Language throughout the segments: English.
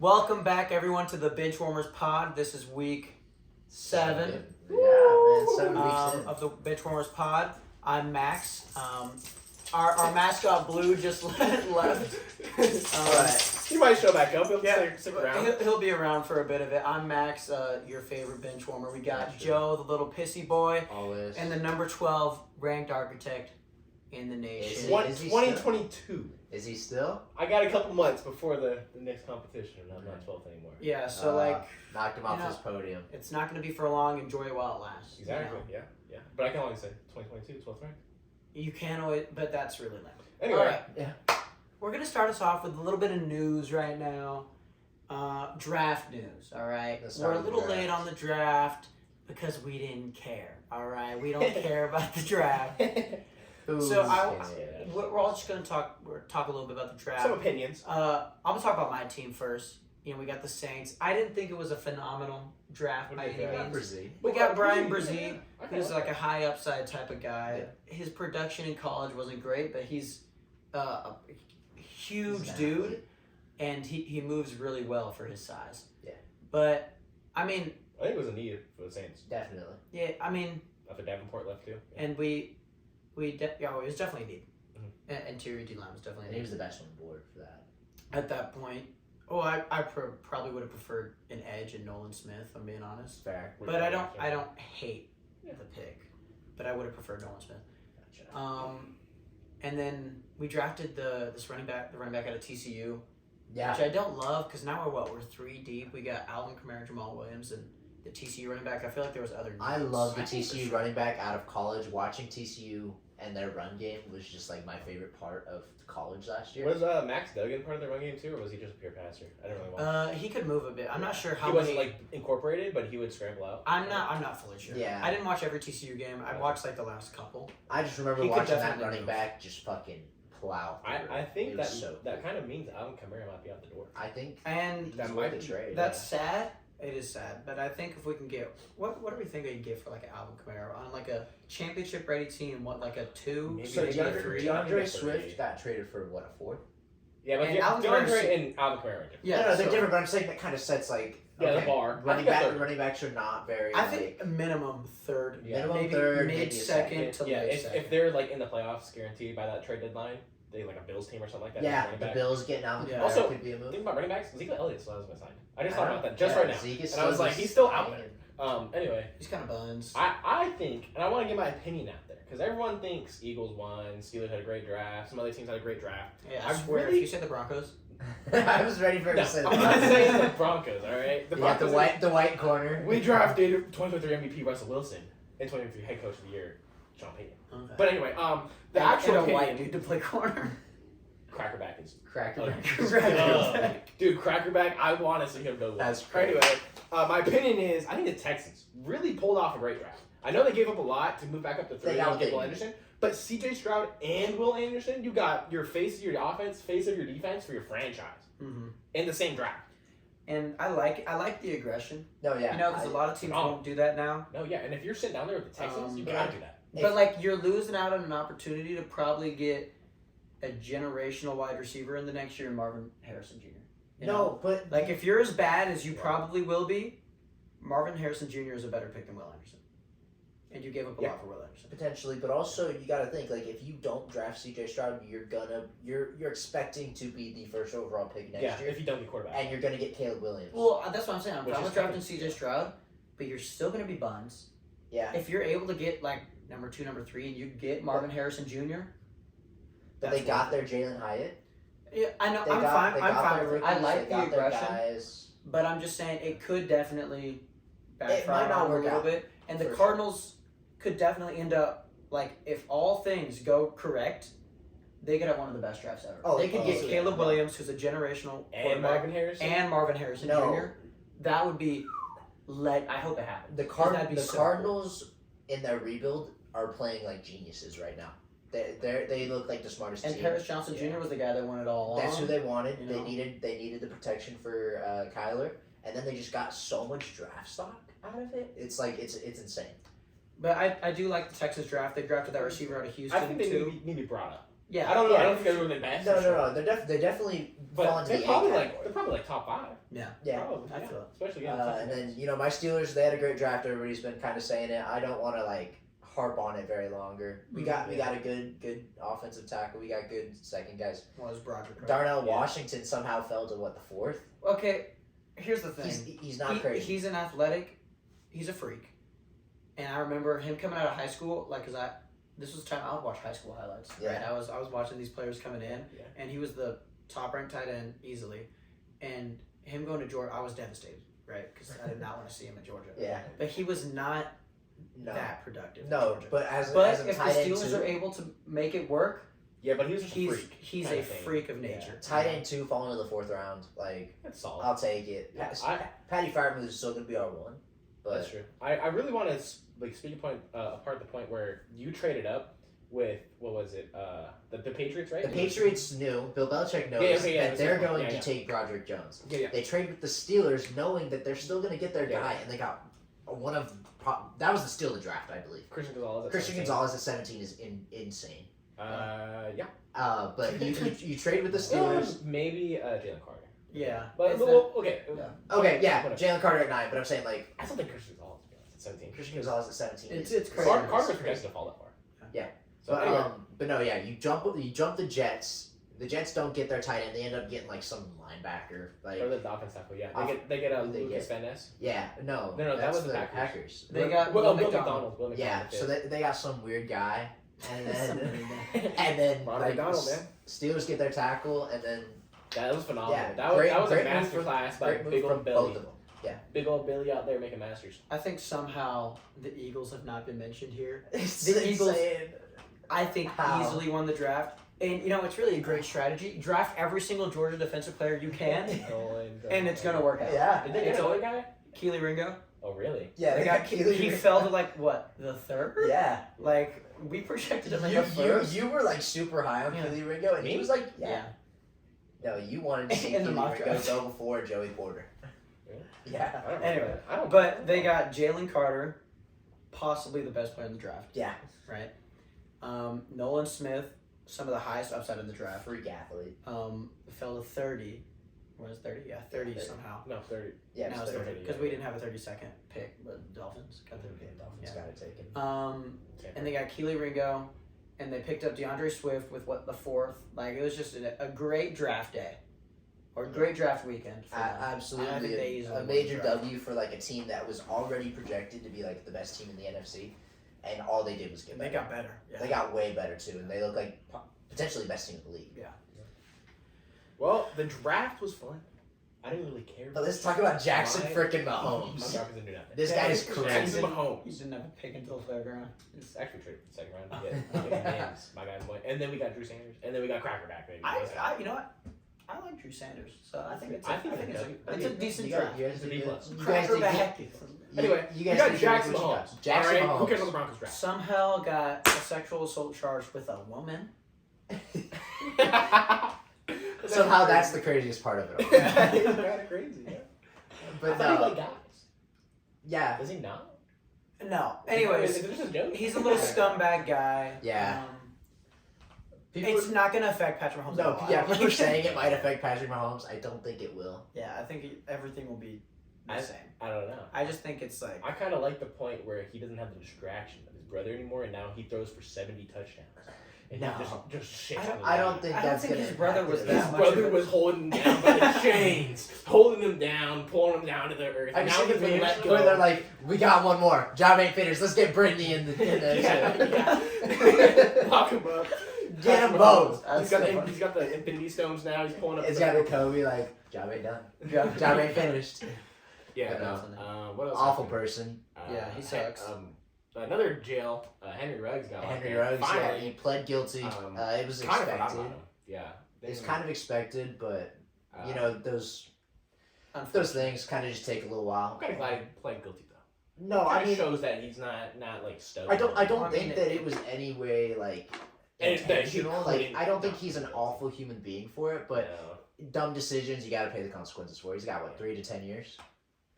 Welcome back, everyone, to the Benchwarmers Pod. This is week 7 Yeah, man. 7 weeks in. of the Benchwarmers Pod. I'm Max. Our mascot Blue just left. He might show back up. He'll stick around. He'll be around for a bit of it. I'm Max, your favorite benchwarmer. We got Joe, the little pissy boy, Always. and the number 12 ranked architect in the nation. Is he 2022. Is he still? I got a couple months before the next competition, and I'm not 12th anymore. Yeah, so knocked him off his podium. it's not going to be for long. Enjoy it while it lasts. Exactly. You know? Yeah. But I can only say 2022, 12th ranked. You can always, but that's really lame. Anyway. All right. Yeah. We're going to start us off with a little bit of news right now. Draft news, all right? We're a little late on the draft because we didn't care, all right? We don't care about the draft. So we're all just going to talk a little bit about the draft. Some opinions. I'm going to talk about my team first. You know, we got the Saints. I didn't think it was a phenomenal draft by any means. We got Brian Brzee, who's like a high upside type of guy. Yeah. His production in college wasn't great, but he's a huge dude, and he moves really well for his size. Yeah. But, I mean... I think it was a need for the Saints. Definitely. Yeah, I mean... After Davenport left, too. Yeah. And it was definitely a need. Mm-hmm. Interior D-line was definitely a need. And he was the best on the board for that. At that point... Oh, I probably would have preferred an edge and Nolan Smith, if I'm being honest. Fair. But I don't hate the pick. But I would have preferred Nolan Smith. Gotcha. And then we drafted the running back out of TCU. Yeah. Which I don't love because now we're 3 deep. We got Alvin Kamara, Jamal Williams, and the TCU running back. I feel like there was other names. I love the TCU running back out of college. Watching TCU and their run game was just like my favorite part of college last year. Was Max Duggan part of the run game too, or was he just a pure passer? I don't really watch. He could move a bit. I'm not sure how he wasn't like incorporated, but he would scramble out. I'm not fully sure. Yeah. I didn't watch every TCU game. I watched like the last couple. I just remember He could watching that definitely running move. back just fucking plow. I think that so that kind of means Alvin Kamara might be out the door. I think And That he's might worth the trade. that's sad. It is sad, but I think if we can get what do we think we can get for like an Alvin Kamara on like a championship ready team? What, like a 2, Maybe So maybe a 3? DeAndre Swift got traded for what, a 4th? Yeah, but And Alvin Kamara's- DeAndre and Alvin Kamara are different. Yeah, no, they're so different, but I'm saying that kind of sets like The bar. Running I think running backs are not very. I think minimum 3rd, Yeah. minimum maybe 3rd, mid maybe a second to Yeah, late if second. they're like in the playoffs guaranteed by that trade deadline, they like a Bills team or something like that. Yeah, running the back. Bills getting out. Yeah. Also, could be a move. Think about running backs. Ezekiel Elliott still hasn't been signed. I just I thought know. about that just Yeah, right now, Zeke is and I was still like, just he's still out hanging. there. Anyway, He's kind of buns. I think, and I want to get my opinion out there because everyone thinks Eagles won, Steelers had a great draft, some other teams had a great draft. Yeah, I I swear, really- if you said the Broncos, I was ready for him No, to say I'm not that. saying the Broncos. All right, You got the white corner. We drafted 2023 MVP Russell Wilson and 2023 Head Coach of the Year Sean Payton. okay. But anyway, the And actual a opinion, white dude to play corner. Crackerback is Cracker. dude, Crackerback. I want to see him go. That's But anyway, my opinion is I think the Texans really pulled off a great draft. I know they gave up a lot to move back up to 3 They got and get what Will they Anderson, but C.J. Stroud and Will Anderson, you got your face of your offense, face of your defense for your franchise Mm-hmm. in the same draft. And I like the aggression. No, yeah. You know, because a lot of teams won't do that now. No, yeah, and if you're sitting down there with the Texans, you but gotta do that. But like you're losing out on an opportunity to probably get a generational wide receiver in the next year, Marvin Harrison Jr. You know? No, but Like if you're as bad as you probably will be, Marvin Harrison Jr. is a better pick than Will Anderson. And you gave up a lot for Will Anderson. potentially, but also you got to think like if you don't draft C.J. Stroud, you're expecting to be the first overall pick next year, If you don't get quarterback. and you're gonna get Caleb Williams. Well, that's what I'm saying. I'm Which fine is with drafting fucking- C.J. Stroud, but you're still going to be buns. Yeah, If you're able to get like number 2, number 3, and you get Marvin Harrison Jr. but they got their Jalen Hyatt. Yeah, I know. They I'm got fine. their I'm fine with it. I rookies, like they the got their aggression, guys. but I'm just saying it could definitely backfire might not on work a little out, bit, and the for sure. Cardinals could definitely end up like if all things go correct, they could have one of the best drafts ever. Oh, they could get yeah. Caleb Williams, who's a generational and quarterback, Marvin Harrison. and Marvin Harrison No. Jr. That would be I hope it happens. The That'd be so cool. Cardinals in their rebuild are playing like geniuses right now. They look like the smartest And team. Paris Johnson Jr. was the guy that won it all along. That's who they wanted. you They know? needed the protection for Kyler, and then they just got so much draft stock out of it. It's like it's insane. But I do like the Texas draft. They drafted that receiver out of Houston I think they too. need to be brought up. Yeah. I don't know. Yeah. I don't think they're the best. No. They definitely fall into They're the A probably category. they're probably like top 5. Yeah. Yeah. Probably, I feel it. Especially And then my Steelers, they had a great draft. Everybody's been kind of saying it. I don't want to like harp on it very longer. We got a good offensive tackle. We got good second guys. Was Broderick. Darnell Washington somehow fell to the 4th. Okay, here's the thing. He's not crazy. He's an athletic. He's a freak. And I remember him coming out of high school, like, this was the time I would watch high school highlights. Yeah. Right? I was watching these players coming in, and he was the top ranked tight end easily. And him going to Georgia, I was devastated, right? Because I did not want to see him at Georgia. Yeah. But he was not No. that productive. at No, Georgia. but as a if the tight end Steelers too, are able to make it work, Yeah, but he was just a freak. he's kind a of thing. freak of nature. tight end 2 falling to the 4th round, like That's solid. I'll take it. Yeah, Patty Freiermuth is still gonna be our 1, but That's true. I really want to like speak apart the point where you traded up with what was it? The Patriots, right? the Patriots knew Bill Belichick knows Yeah, that that's they're right. going Yeah, to yeah. take Broderick Jones. Yeah. They trade with the Steelers, knowing that they're still gonna get their guy, and they got one of that was the steal of the draft, I believe. Christian Gonzalez. At Christian 17. Gonzalez at 17 is insane. Yeah. But you trade with the Steelers. Maybe Jalen Carter. Yeah. But It's okay. Okay, yeah, Whatever. Jalen Carter at 9, but I'm saying like I still think Christian Gonzalez at 17. Christian Gonzalez at 17. It's crazy. Carter was projected to fall that far. Yeah. So But anyway, but no, yeah, you jump the Jets. The Jets don't get their tight end. They end up getting like some linebacker. Like or the Dolphins tackle. Yeah, Off- they get who they Lucas get? Van Ness. yeah, no, No, that that's was the the Packers. They got Will Will McDonald. Will Yeah, McDonald. so they got some weird guy, and then Somebody- and then Ronald like, McDonald, man. Steelers get their tackle, and then That was phenomenal. Yeah, that was great- a great move master from- class by great move big from old both Billy. of them. Big old Billy out there making masters. I think somehow the Eagles have not been mentioned here. It's The Eagles- insane. I think How? easily won the draft. And, it's really a great strategy. Draft every single Georgia defensive player you can, and it's going to work out. Yeah, Did they get It's another guy? Keely Ringo. Oh, really? yeah, They got Keely he Ringo. fell to, like, what, the 3rd? Yeah, Like, we projected him in the you 1st. you were like super high on Yeah. Keely Ringo, and he Me? was like, Yeah. No, you wanted to see In the Keely mock Ringo draft. go before Joey Porter. Really? Yeah, I don't Anyway, remember that. I don't. But they got Jalen Carter, possibly the best player in the draft, yeah, right? Nolan Smith, some of the highest upside in the draft. freak athlete. Fell to 30. Was 30? Yeah, 30 30. somehow. No, 30. Yeah, Now it's it's 30. 30 because we didn't have a 32nd pick, but Dolphins got the pick. Dolphins got it taken. And they got Keely Ringo, and they picked up DeAndre Swift with the 4th. Like, it was just a great draft day, or great draft weekend. For them. I think they Absolutely, easily a won the major draft. W for like a team that was already projected to be like the best team in the NFC, and all they did was get They better. got better. Yeah. They got way better too, and they look like potentially the best team in the league. Well, the draft was fun. I didn't really care. But let's talk about Jackson My- freaking My Mahomes. Falcons didn't do nothing. This guy is Jackson crazy. Mahomes. He didn't have a pick until the 3rd round. It's actually traded for the second round. Yeah, names. My guy's boy. And then we got Drew Sanders. And then we got Cracker back, baby. You know what? I like Drew Sanders, so I think it's a decent You got- draft. you guys It's a did B good. plus. You guys Cracker did back. good. Anyway, you we guys got did Jackson good. Mahomes. Jackson All right, Mahomes. who cares about the Broncos draft? Somehow got a sexual assault charge with a woman. Somehow that's the craziest part of it all. It's kind of crazy. Yeah. But I thought he no, liked guys. yeah, Does he not? No. Anyways, Is it just a joke? he's a little scumbag guy. Yeah. People, It's not going to affect Patrick Mahomes. no, at all. yeah, people are saying it might affect Patrick Mahomes. I don't think it will. Yeah, I think everything will be the same. I don't know. I just think it's like. I kind of like the point where he doesn't have the distraction of his brother anymore, and now he throws for 70 touchdowns. And No. he just shits on the I don't ground. think I don't that's think gonna his brother impact was it. that His much brother of a- was holding him down by the chains, holding him down, pulling him down to the earth. Have you Now seen the he's been memes let where go. they're like, "We got one more. Job ain't finished. Let's get Brittany in there." Yeah. Lock him up. Get 'em both. He's got the Infinity Stones now. He's pulling up. It's the got a Kobe like, "Job ain't done. Job Job ain't finished." Yeah. But No. What else? Awful happened? person. Yeah, he sucks. Another jail. Henry Ruggs got locked Henry in. Ruggs. Yeah, Finally. he pled guilty. It was Kind of forgot expected. about him. Yeah. It's kind of expected, but you Uh, know those things kind of just take a little while. I'm kind of glad he pled guilty though. No, I mean, shows that he's not like stubborn. I don't Well, I think mean, that it was any way like And it's that he intentional. Like couldn't- I don't think he's an awful human being for it, but No, dumb decisions you got to pay the consequences for. He's got what 3 to 10 years.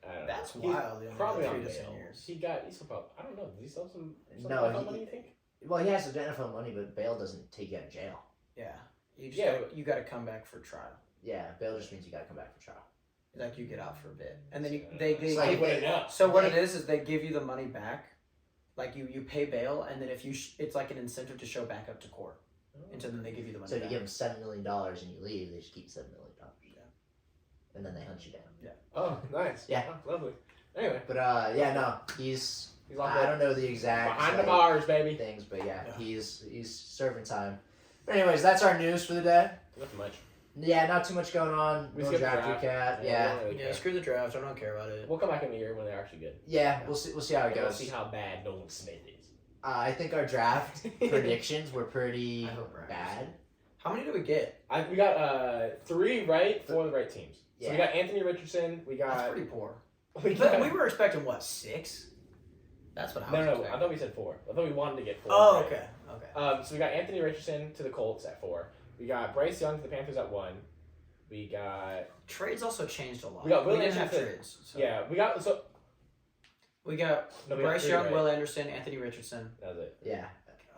I don't That's know. He's wild. They only Probably got on 3 to 10 bail. years. He's still probably, I don't know. Does he still some No, NFL he- money? You think? Well, he has the NFL money, but bail doesn't take you out of jail. Yeah. You just Yeah, you got to come back for trial. Yeah, bail just means you gotta come back for trial. Like you get out for a bit, and then It's like so what it is they give you the money back, like you pay bail, and then if you it's like an incentive to show back up to court, and so then they give you the money. So if back. you give them $7 million and you leave, they just keep $7 million. Yeah. And then they hunt you down. Yeah. Oh, nice. Yeah. Oh, lovely. Anyway. But yeah, no, he's locked I up. don't know the exact Behind the bars, baby. things, but yeah, Yeah. he's serving time. But anyways, that's our news for the day. Not much. Yeah, not too much going on. We No skipped the draft draft. recap. Yeah. we don't really Yeah, care. screw the draft. I don't care about it. We'll come back in a year when they're actually good. Yeah, we'll see how it We'll goes. see how bad Nolan Smith is. I think our draft predictions were pretty I hope we're bad. How many do we get? We got 3 right for the right teams. So Yeah. we got Anthony Richardson. We That's got. pretty poor. We But got we were expecting what, 6? That's what I was no. expecting. I thought we said 4. I thought we wanted to get 4. Oh, right? okay. Okay. So we got Anthony Richardson to the Colts at 4. We got Bryce Young to the Panthers at 1. We got Trades also changed a lot. We got Will didn't have Anderson. trades. So. yeah. We got We got no, we got Bryce 3, Young, right? Will Anderson, Anthony Richardson. That was it. Yeah.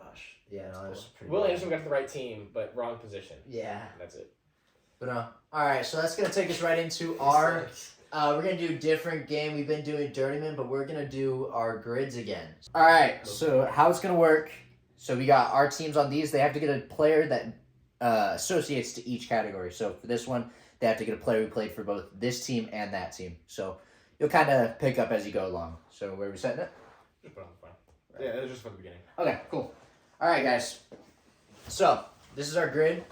Gosh. Yeah, no, it was pretty Will bad. Anderson got to the right team, but wrong position. Yeah. That's it. But alright, so that's gonna take us right into our we're gonna do a different game. We've been doing Dirty Man, but we're gonna do our grids again. Alright, so how it's gonna work. So we got our teams on these. They have to get a player that associates to each category. So for this one, they have to get a player who played for both this team and that team. So you'll kind of pick up as you go along. So where are we setting it? Just put on the phone. Yeah, it was just for the beginning. Okay, cool. Alright, guys. So this is our grid.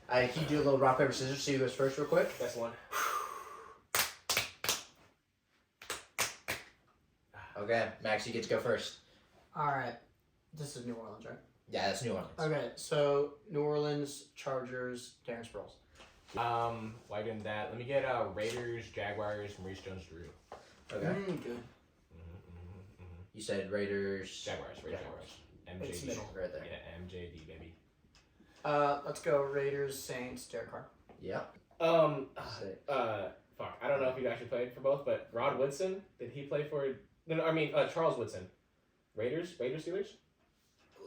Can you do a little rock, paper, scissors? See who goes first real quick? That's one. Okay, Max, you get to go first. All right. This is New Orleans, right? Yeah, that's New Orleans. Okay, so New Orleans, Chargers, Darren Sproles. Why doing that? Let me get Raiders, Jaguars, Maurice Jones-Drew. Okay. Good. You said Raiders. Jaguars. It's MJD. middle. Right there. Yeah, MJD, baby. Let's go Raiders, Saints, Derek Carr. Yep. Fuck. I don't know if he actually played for both, but Rod Woodson, did he play for? No, I mean Charles Woodson. Raiders, Steelers.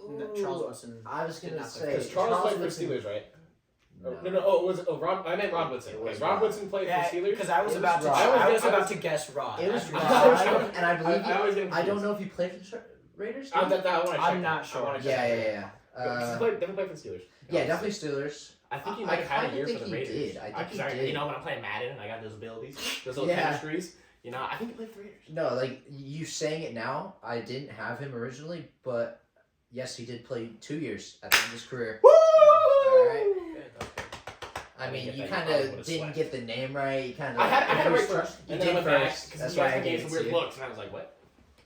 No, Charles Woodson. I was did gonna not play say Because Charles played for Woodson- Steelers, right? No. No. Oh, was it? Oh, Rod. I meant Rod Woodson. It was Okay, Rod Rod. Woodson played Yeah, for Steelers. because I was It about was to. Rod. I was I about was- to guess Rod. It was I- Rod, and I believe I was getting I don't confused. know if he played for the Raiders. I want to check. I'm not sure. I wanna Yeah, check. yeah. Definitely played for the Steelers. Yeah, definitely Steelers. I think he I might have had a kinda year think for the he Raiders. did. I think he did. You know, when I play Madden, I got those abilities, those little Yeah. chemistries. You know, I think he played for the Raiders. No, like you saying it now, I didn't have him originally, but yes, he did play 2 years at the end of his career. Woo! Alright. I mean, Get you that, kind I of would've didn't sweat. get the name right. You kind of. I had it right first, You and then I did went back first. because That's you why guys I gave gave some it weird to you. looks, and I was like, "What?"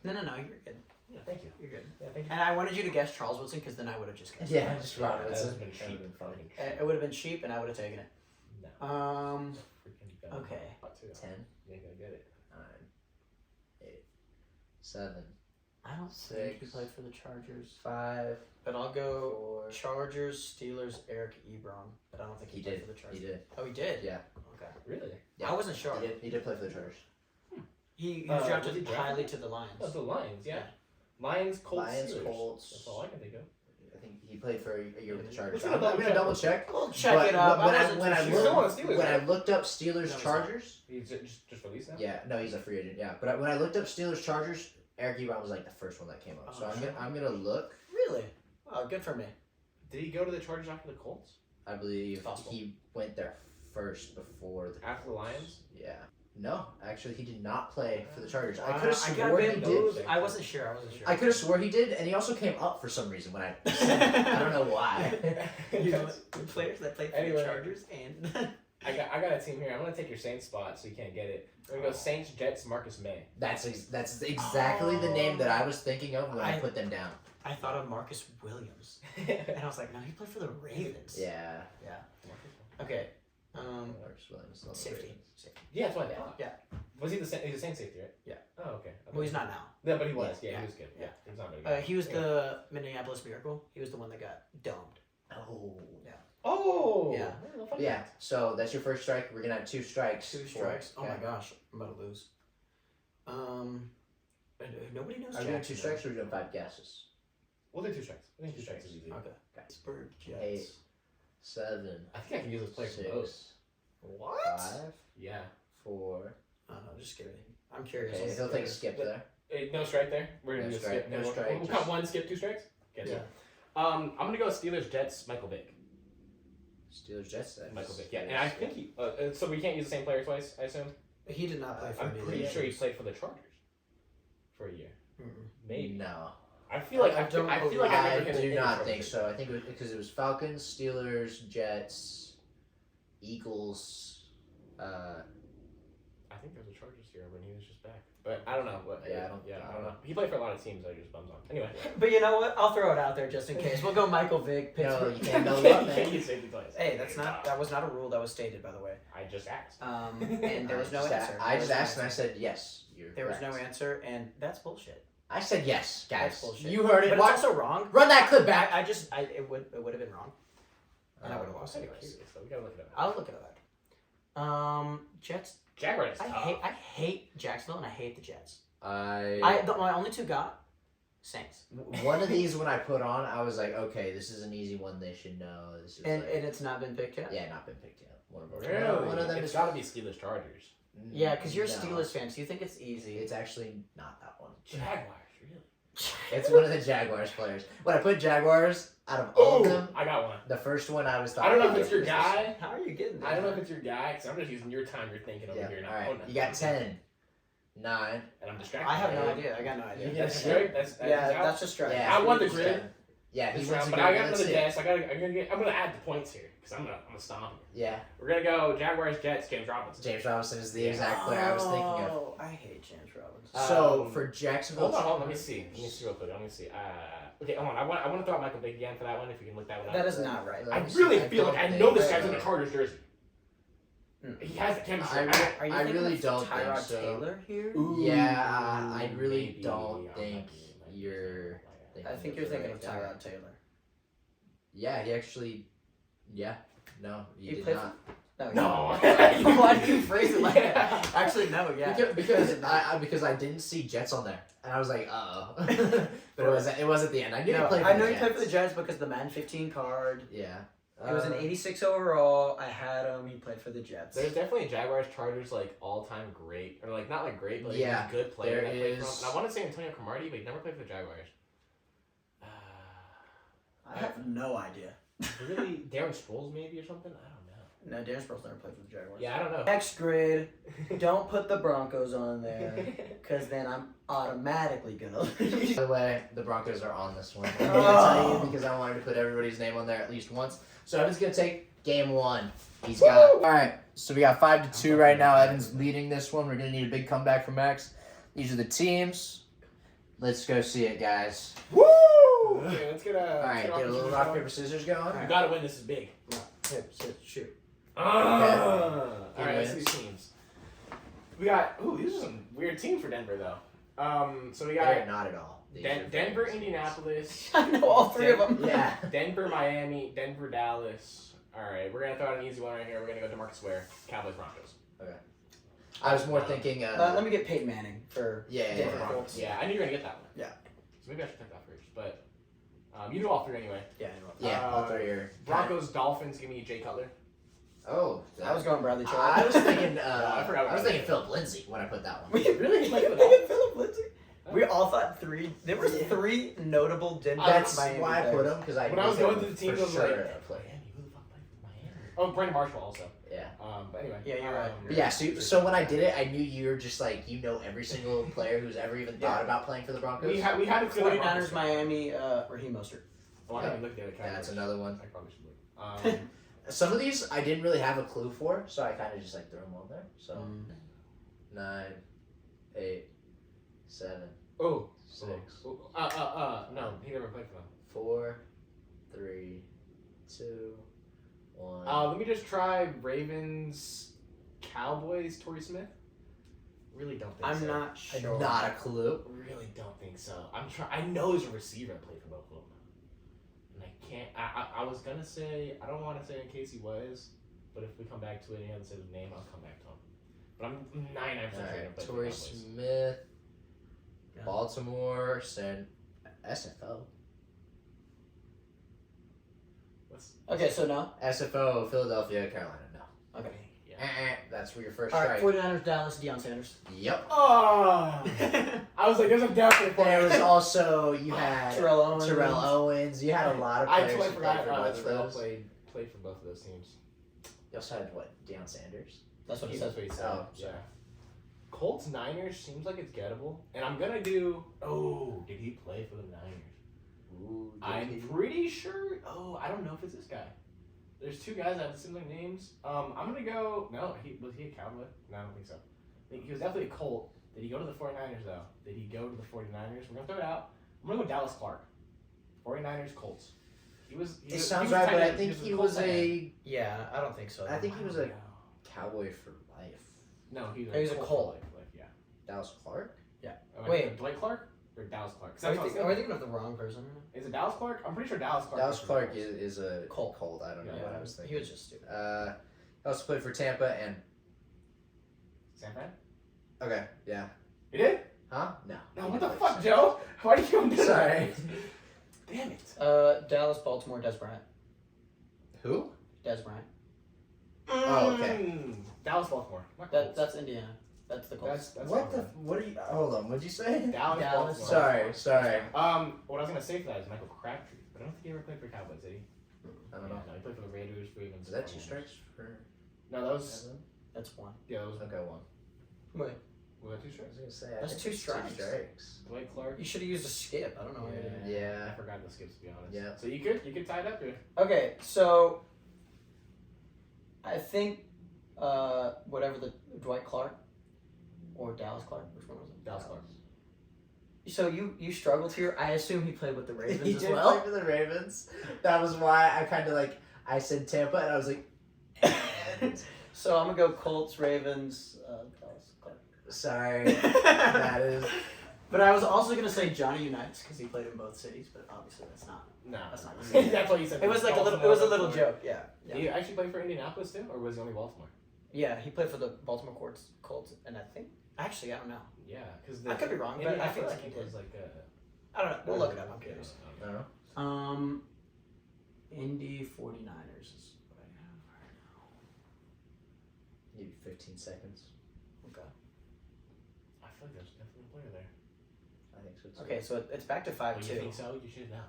No, you're good. Yeah, thank you. You're good. Yeah, thank you. And I wanted you to guess Charles Woodson because then I would have just guessed. Yeah, Rod. just Rod That Woodson. would've been cheap. That would've been funny. It would have been cheap, and I would have taken it. No. Freaking dumb. Okay. 10, You ain't gonna get it. 9, 8, 7, I don't think he 6, played for the Chargers, 5, but I'll go 4. Chargers, Steelers, Eric Ebron. But I don't think he, He played did. for the Chargers. He did. Oh, he did. Yeah. Okay. Really? Yeah. I wasn't sure. He did play for the Chargers. He Was was drafted he drafted? highly to the Lions. Oh, the Lions. Yeah. Lions, Colts, Lions, Steelers. Colts. That's all I can think of. I think he played for a year with the Chargers. Let's I'm double gonna check. double check. We'll check But it up. when I- wasn't when too I He's sure. still on the Steelers, When I right? looked up Steelers No, Chargers, He's just released now. yeah, no, he's a free agent. Yeah, but when I looked up Steelers Chargers, Eric Ebron was like the first one that came up. Oh, So sure. I'm gonna look. Really? Oh, good for me. Did he go to the Chargers after the Colts? I believe Possible. he went there first before the After the Lions? Yeah. No, actually, he did not play for the Chargers. I I could have got swore he bamboozled. did. I wasn't sure. I could have swore he did, and he also came up for some reason when I. I don't know why. You know, the players that played for Anyway. the Chargers and I got a team here. I'm gonna take your Saints spot so you can't get it. We're gonna go Saints, Jets, Marcus May. That's exactly the name that I was thinking of when I I- put them down. I thought of Marcus Williams, and I was like, no, he played for the Ravens. Yeah. Okay. Marcus Williams, not the Safety. Ravens. Yeah, that's what I thought. Yeah. Was he he's a Saints safety, right? Yeah. Oh, okay. Well, he's not now. No, but he was. Yeah, Yeah. he was good. Yeah. He was not very good. He was the Minneapolis Miracle. He was the one that got domed. Oh. Oh. Yeah. Well, funny. Yeah. So that's your first strike. We're gonna have 2 strikes. 2 for- strikes. Oh my okay. gosh, I'm about to lose. Nobody knows. Are we doing 2 Jacksonville. strikes or are we doing 5 guesses? We'll do 2 strikes. I think 2 strikes is easy. Okay. Pittsburgh Jets. 8, 7. I think I can use this player for both. 6. What? 5. Yeah. 4. Oh, no, just kidding. I'm curious. Okay, he'll take a skip there. No strike there. We're No gonna do a strike, skip. no strike, We'll just- count 1 skip, 2 strikes. Okay, Yeah. I'm gonna go Steelers Jets. Michael Vick. Steelers Jets. Michael Vick. Yeah, and I think he. So we can't use the same player twice. I assume. He did not play for I'm me. pretty sure he played for the Chargers for a year. Maybe. No. I feel like I don't feel like I I remember him do in not the think Chargers. so. I think because it was Falcons, Steelers, Jets, Eagles. I think there was a Chargers here when he was just back, but I don't know. What, Yeah, I don't know. He played for a lot of teams. I just bums on. Anyway. But you know what? I'll throw it out there just in case. We'll go Michael Vick, No, Pittsburgh. you can't double up, man. Can't use safety twice. Hey, that was not a rule that was stated, by the way. I just asked. And there was no answer. I just asked and I said yes. There was no correct. answer, and that's bullshit. I said yes, That's guys. bullshit. You heard it. But Watch. it's also wrong. Run that clip back. It would have been wrong, and I would have lost I'm kinda anyways. curious, though. We gotta look it up. I'll look it up. Jets. Jaguars. I hate Jacksonville and I hate the Jets. My only two got Saints. one of these when I put on, I was like, okay, this is an easy one. They should know. This is And like, it's not been picked yet. yeah, not been picked yet. One of Really? One of them It's is gotta be Steelers Chargers. Yeah, because you're a No. Steelers fan, so you think it's easy. It's actually not that one. Jaguars, really? It's one of the Jaguars players. When I put Jaguars out of all of them, I got one. the first one I was. I don't know if thought- it's your guy. How are you getting there? I don't know if it's your guy, because I'm just using your time you're thinking over Yeah. here now. All right. Oh, no. You got 10, 9. And I'm distracted. I have no idea. I got no idea. That's right. That's That's a strike. Yeah, I won the he's grid. 10. Yeah, he This wants round, to but go. I got Let's another see. guess. I'm gonna add the points here because I'm gonna stomp you. Yeah, We're gonna go Jaguars, Jets, James Robinson. James Robinson is the exact player I was thinking of. Oh, I hate James Robinson. So for Jacksonville, Hold on. Let me see real quick. Let me see. Okay, hold on. I want to throw out Michael Vick again for that one. If you can look that one up. That is not right. I really feel like I know this think guy's in so. the Chargers jersey. He has the chemistry. Are you I thinking really of don't think Tyrod so. Taylor here? Yeah, I really Maybe. don't I'm think not- you're. I think you're thinking of Tyrod Taylor. Yeah, he actually. Yeah, no, He he did played not. No. Why did you phrase it like that? Actually, no. Yeah. Because I didn't see Jets on there, and I was like, oh, but it was at the end. I knew he No, played. For I know the he played for the Jets. Jets because the Man 15 card. Yeah, It was an 86 overall. I had him. He played for the Jets. There's definitely a Jaguars Chargers like all time great or like not like great but like Yeah, a good player there that played for is. him. And I want to say Antonio Cromartie, but he never played for the Jaguars. I have no idea. Really, Darren Sproles maybe or something. I don't know. No, Darren Sproles never played for the Jaguars. Yeah, I don't know. Next grid, don't put the Broncos on there, because then I'm automatically gonna lose. By the way, the Broncos are on this one. I'm gonna tell you because I wanted to put everybody's name on there at least once. So Evan's gonna take game 1. He's got. All right, so we got 5-2 right now. Evan's leading this one. We're gonna need a big comeback from Max. These are the teams. Let's go see it, guys. Woo! Okay, let's get a. All right, get a little rock paper scissors going. You gotta win. This is big. Shoot. All Who right, let's see wins? these teams. We got. Ooh, these are some weird teams for Denver though. So we They're got not at all. These are Denver, very Indianapolis, I know all three of them. Yeah. Denver, Miami, Denver, Dallas. All right, we're gonna throw out an easy one right here. We're gonna go DeMarcus Ware, Cowboys, Broncos. I was more thinking. Let me get Peyton Manning for Yeah, Denver yeah. Colts. Yeah, I knew you were gonna get that one. Yeah. So maybe I should take that first, but you do all three anyway. Yeah, I know. Yeah, all three are. Broncos, Dolphins. Give me Jay Cutler. Oh, I was going Bradley Chubb. I was thinking. I forgot I was about thinking that. Philip Lindsay when I put that one. We really Like the thinking Philip Lindsay. We all thought three. There were three notable Denver. That's Miami why I put players. him because I. When I was knew going him through the teams, for I was sure like, to play. Miami. Who the fuck played for Miami? Oh, Brandon Marshall also. Yeah. But anyway. Yeah, you're right. But yeah, so when I did it, I knew you were just like every single player who's ever even thought about playing for the Broncos. We had to clear that 49ers, Broncos. Miami, Raheem Mostert. Oh, I haven't looked at the other Yeah, that's categories. another one. I probably should look. Some of these I didn't really have a clue for, so I kind of just threw them on there. So 9, 8, 7, Oh. 6, No, he never played for them. 4, 3, 2, 1. Let me just try Ravens, Cowboys, Torrey Smith. Really don't think so. I'm not sure. Not a clue. Really don't think so. I know he's a receiver that played for both of them. And I can't. I was gonna say. I don't want to say in case he was, but if we come back to it and he hasn't said his name, I'll come back to him. But I'm 99% All sure he right, played for the Torrey Cowboys. Smith, Yeah. Baltimore, SFO. Okay, so no. SFO, Philadelphia, Carolina. No. Okay. Yeah. That's for your first All right, strike. 49ers, Dallas, Deion Sanders. Yep. Oh, I was like, there's a definite point. There was also you had Terrell Owens. You had a lot of I players totally who forgot played for both of Terrell those. played for both of those teams. You also had what? Deion Sanders. That's what he said. That's what he said. Oh, yeah. sorry. Colts Niners seems like it's gettable, and I'm gonna do. Oh, did he play for the Niners? Ooh, I'm pretty sure. Oh, I don't know if it's this guy. There's two guys that have similar names. I'm gonna go. No, was he a Cowboy? No, I don't think so. He was definitely a Colt. Did he go to the 49ers though? Did he go to the 49ers? We're gonna throw it out. I'm gonna go Dallas Clark. 49ers Colts. It sounds right, but I think he was a. Yeah, I don't think so. I think he was a Cowboy for life. No, he was a Colt. Yeah. Dallas Clark. Wait. Dwight Clark or Dallas Clark? Are we thinking of the wrong person? Is it Dallas Clark? I'm pretty sure Dallas Clark. Dallas Clark is a Colt. I don't know what I was thinking. He was just stupid. He also played for Tampa and. San Fran? Okay, yeah. You did? Huh? No. No, what the fuck, Joe? Why do you do that? Sorry. Damn it. Dallas, Baltimore, Des Bryant. Who? Des Bryant. Oh, okay. Dallas, Baltimore. That's Indiana. That's the Colts. That's What the? What are you? Hold on. What'd you say? Dallas, Dallas. Baltimore. Sorry. What I was gonna say for that is Michael Crabtree, but I don't think he ever played for Cowboys, did he? I don't know. No, he played for the Raiders, Ravens. Is that 2 strikes for? No, that was. That's one. Yeah, that was. Okay, 1. Wait, Was that 2 I strikes? was gonna say. That's I think 2 it's strikes. 2 strikes. Dwight Clark. you should have used a skip. I don't know. Yeah. I forgot the skips, to be honest. Yeah. So you could tie it up here. Okay, so I think whatever the Dwight Clark or Dallas Clark, which one was it? Dallas Clark. So you struggled here. I assume he played with the Ravens He as did well. play for the Ravens. That was why I kind of I said Tampa and I was like. So I'm gonna go Colts, Ravens, Dallas Clark. Sorry. That is. But I was also gonna say Johnny Unitas because he played in both cities, but obviously that's not. No, That's not. That's what you said. It was like a little. It was a little joke. Yeah. Did he actually play for Indianapolis too, or was he only Baltimore? Yeah, he played for the Baltimore Colts, and I think actually I don't know. Yeah, because I could be wrong, but I feel like he did. was like I don't know. We'll look it up. I'm curious. I don't know. Indy 49ers is what I have right Maybe 15 seconds. now. Okay. I feel like there's definitely a player there. I think so too. Okay, so it's back to Oh, 5-2. you think so? You should know.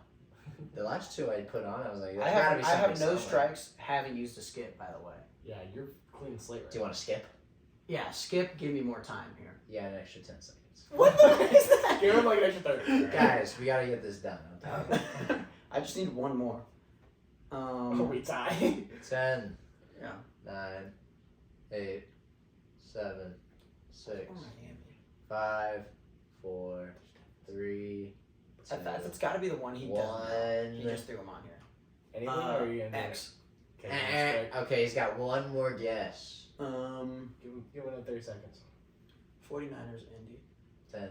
The last 2 I put on, I was like, I have no strikes. Having used a skip, by the way. Yeah, you're clean slate right Do you want to skip? Yeah, skip. Give me more time here. Yeah, an extra 10 seconds. What the heck is that? Give him like an extra 30. Guys, we gotta get this done. I'm telling you. I just need one more. Oh, we tie. 10, Yeah. 9, 8, 7, 6, Oh, 5, 4, 3, 2, It's got to be the one he doesn't. He 1. just threw him on here. Anything or are you gonna X. Okay, Okay, he's got one more guess. give him another 30 seconds. 49ers, Indy. 10.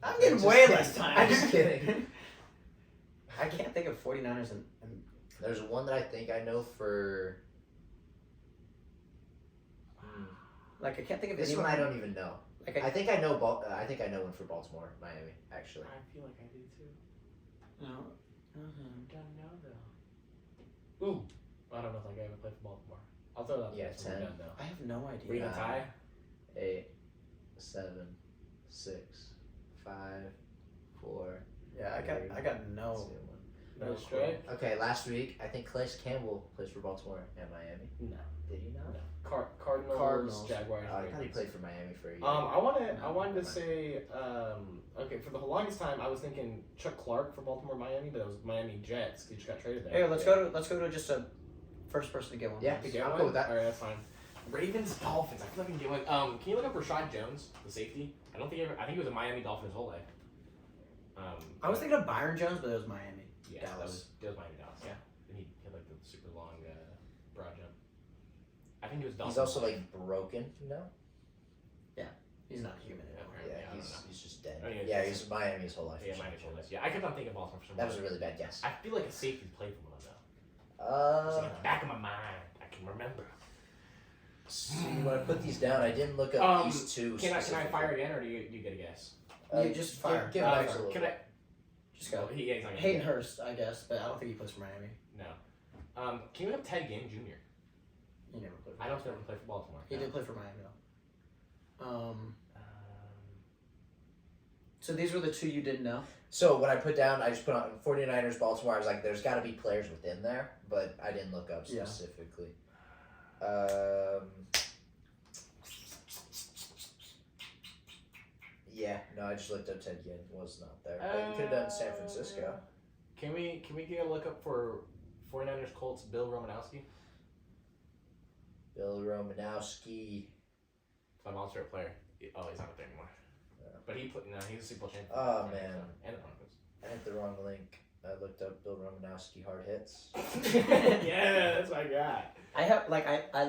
I'm getting Just way kidding. less time. I'm just kidding. I can't think of 49ers and There's one that I think I know for. like I can't think of This anyone. one I don't even know. Like I think I know. I think I know one for Baltimore, Miami. Actually, I feel like I do too. No. Don't know though. Ooh. I don't know if that guy ever played for Baltimore. I'll throw that. Yeah, first one 10. down, though. I have no idea. We're gonna tie. 8, 7, 6, 5, 4. Yeah, I got no. 2, 1. No strike. Okay, last week I think Calais Campbell plays for Baltimore and Miami. No. Did he not? No. Cardinals, Jaguars. Oh, I thought he Ravens. played for Miami for a year. I wanted to say, okay, for the longest time I was thinking Chuck Clark for Baltimore, Miami, but it was Miami Jets. He just got traded there. Hey, let's go to just a first person to get one. Yeah. To get I'm one? cool with that. All right, that's fine. Ravens, Dolphins. I feel like I can get one. Can you look up Rashad Jones, the safety? I think he was a Miami Dolphin his whole life. I was thinking of Byron Jones, but it was Miami. Yeah, Dallas. that was Miami Dallas. Yeah, and he had like the super long broad jump. I think he was Dolphins. He's also like broken, no? He's not human anymore. Yeah, I don't know. he's just dead. Oh, yeah, Yeah, he's- he's Miami his whole life. Yeah, Miami Dolphins. Yeah, I kept on thinking Baltimore for some That was reason. a really bad guess. I feel like a safety played for one though. It's like in the back of my mind, I can remember. So you want to put these down? I didn't look up these two. Can I specifically. fire again, or do you get a guess? You just fire. Give it Uh, extra a little can bit. I? Just go. Yeah, he's not gonna Hayden get Hurst, I guess, but I don't think he plays for Miami. No. Can you have Ted Ginn Jr.? He never played for I don't think he play for Baltimore. He did play for Miami, though. So these were the two you didn't know? So what I put down, I just put on 49ers, Baltimore. I was like, there's got to be players within there, but I didn't look up specifically. Yeah, no, I just looked up Ted Ginn. Was not there. But you could have done San Francisco. Can we get a look up for 49ers Colts Bill Romanowski? Bill Romanowski. I'm also a player. Oh, he's not there anymore. But he's a Super Bowl champion. Oh, man. And the Broncos. I hit the wrong link. I looked up Bill Romanowski hard hits. Yeah, that's what I got. I have, I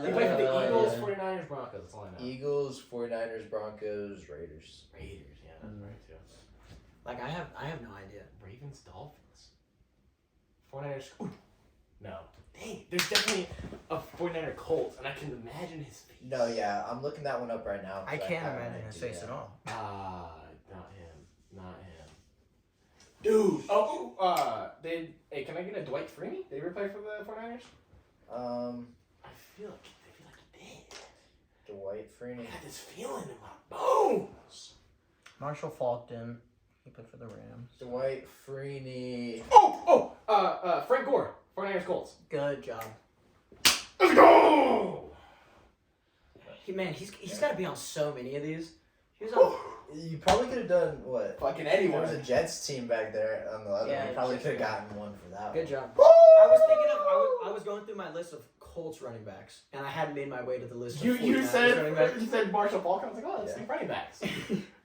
He played for the Eagles, 49ers, Broncos. That's all I know. Eagles, 49ers, Broncos, Raiders. Raiders, yeah, that's right, too. I have no idea. Ravens, Dolphins. 49ers. Ooh. No. Dang, there's definitely a 49er Colts, and I can imagine his face. No, yeah, I'm looking that one up right now. I can't imagine his face at all. Not him. Dude, hey, can I get a Dwight Freeney? Did he ever play for the 49ers? I feel like he did. Dwight Freeney. I had this feeling in my bones. Marshall Faulk didn't. He played for the Rams. Dwight Freeney. Frank Gore, 49ers Colts. Good job. Let's go! He's got to be on so many of these. He was on. You probably could have done what? Fucking There anyone. was a Jets team back there on the other Yeah, one. You probably Jets, could have gotten one for that Good one. job. I was thinking of. I was going through my list of Colts running backs, and I hadn't made my way to the list. Of You 49ers running backs. said Marshall Falk. I was like, oh, let's Yeah. see running backs.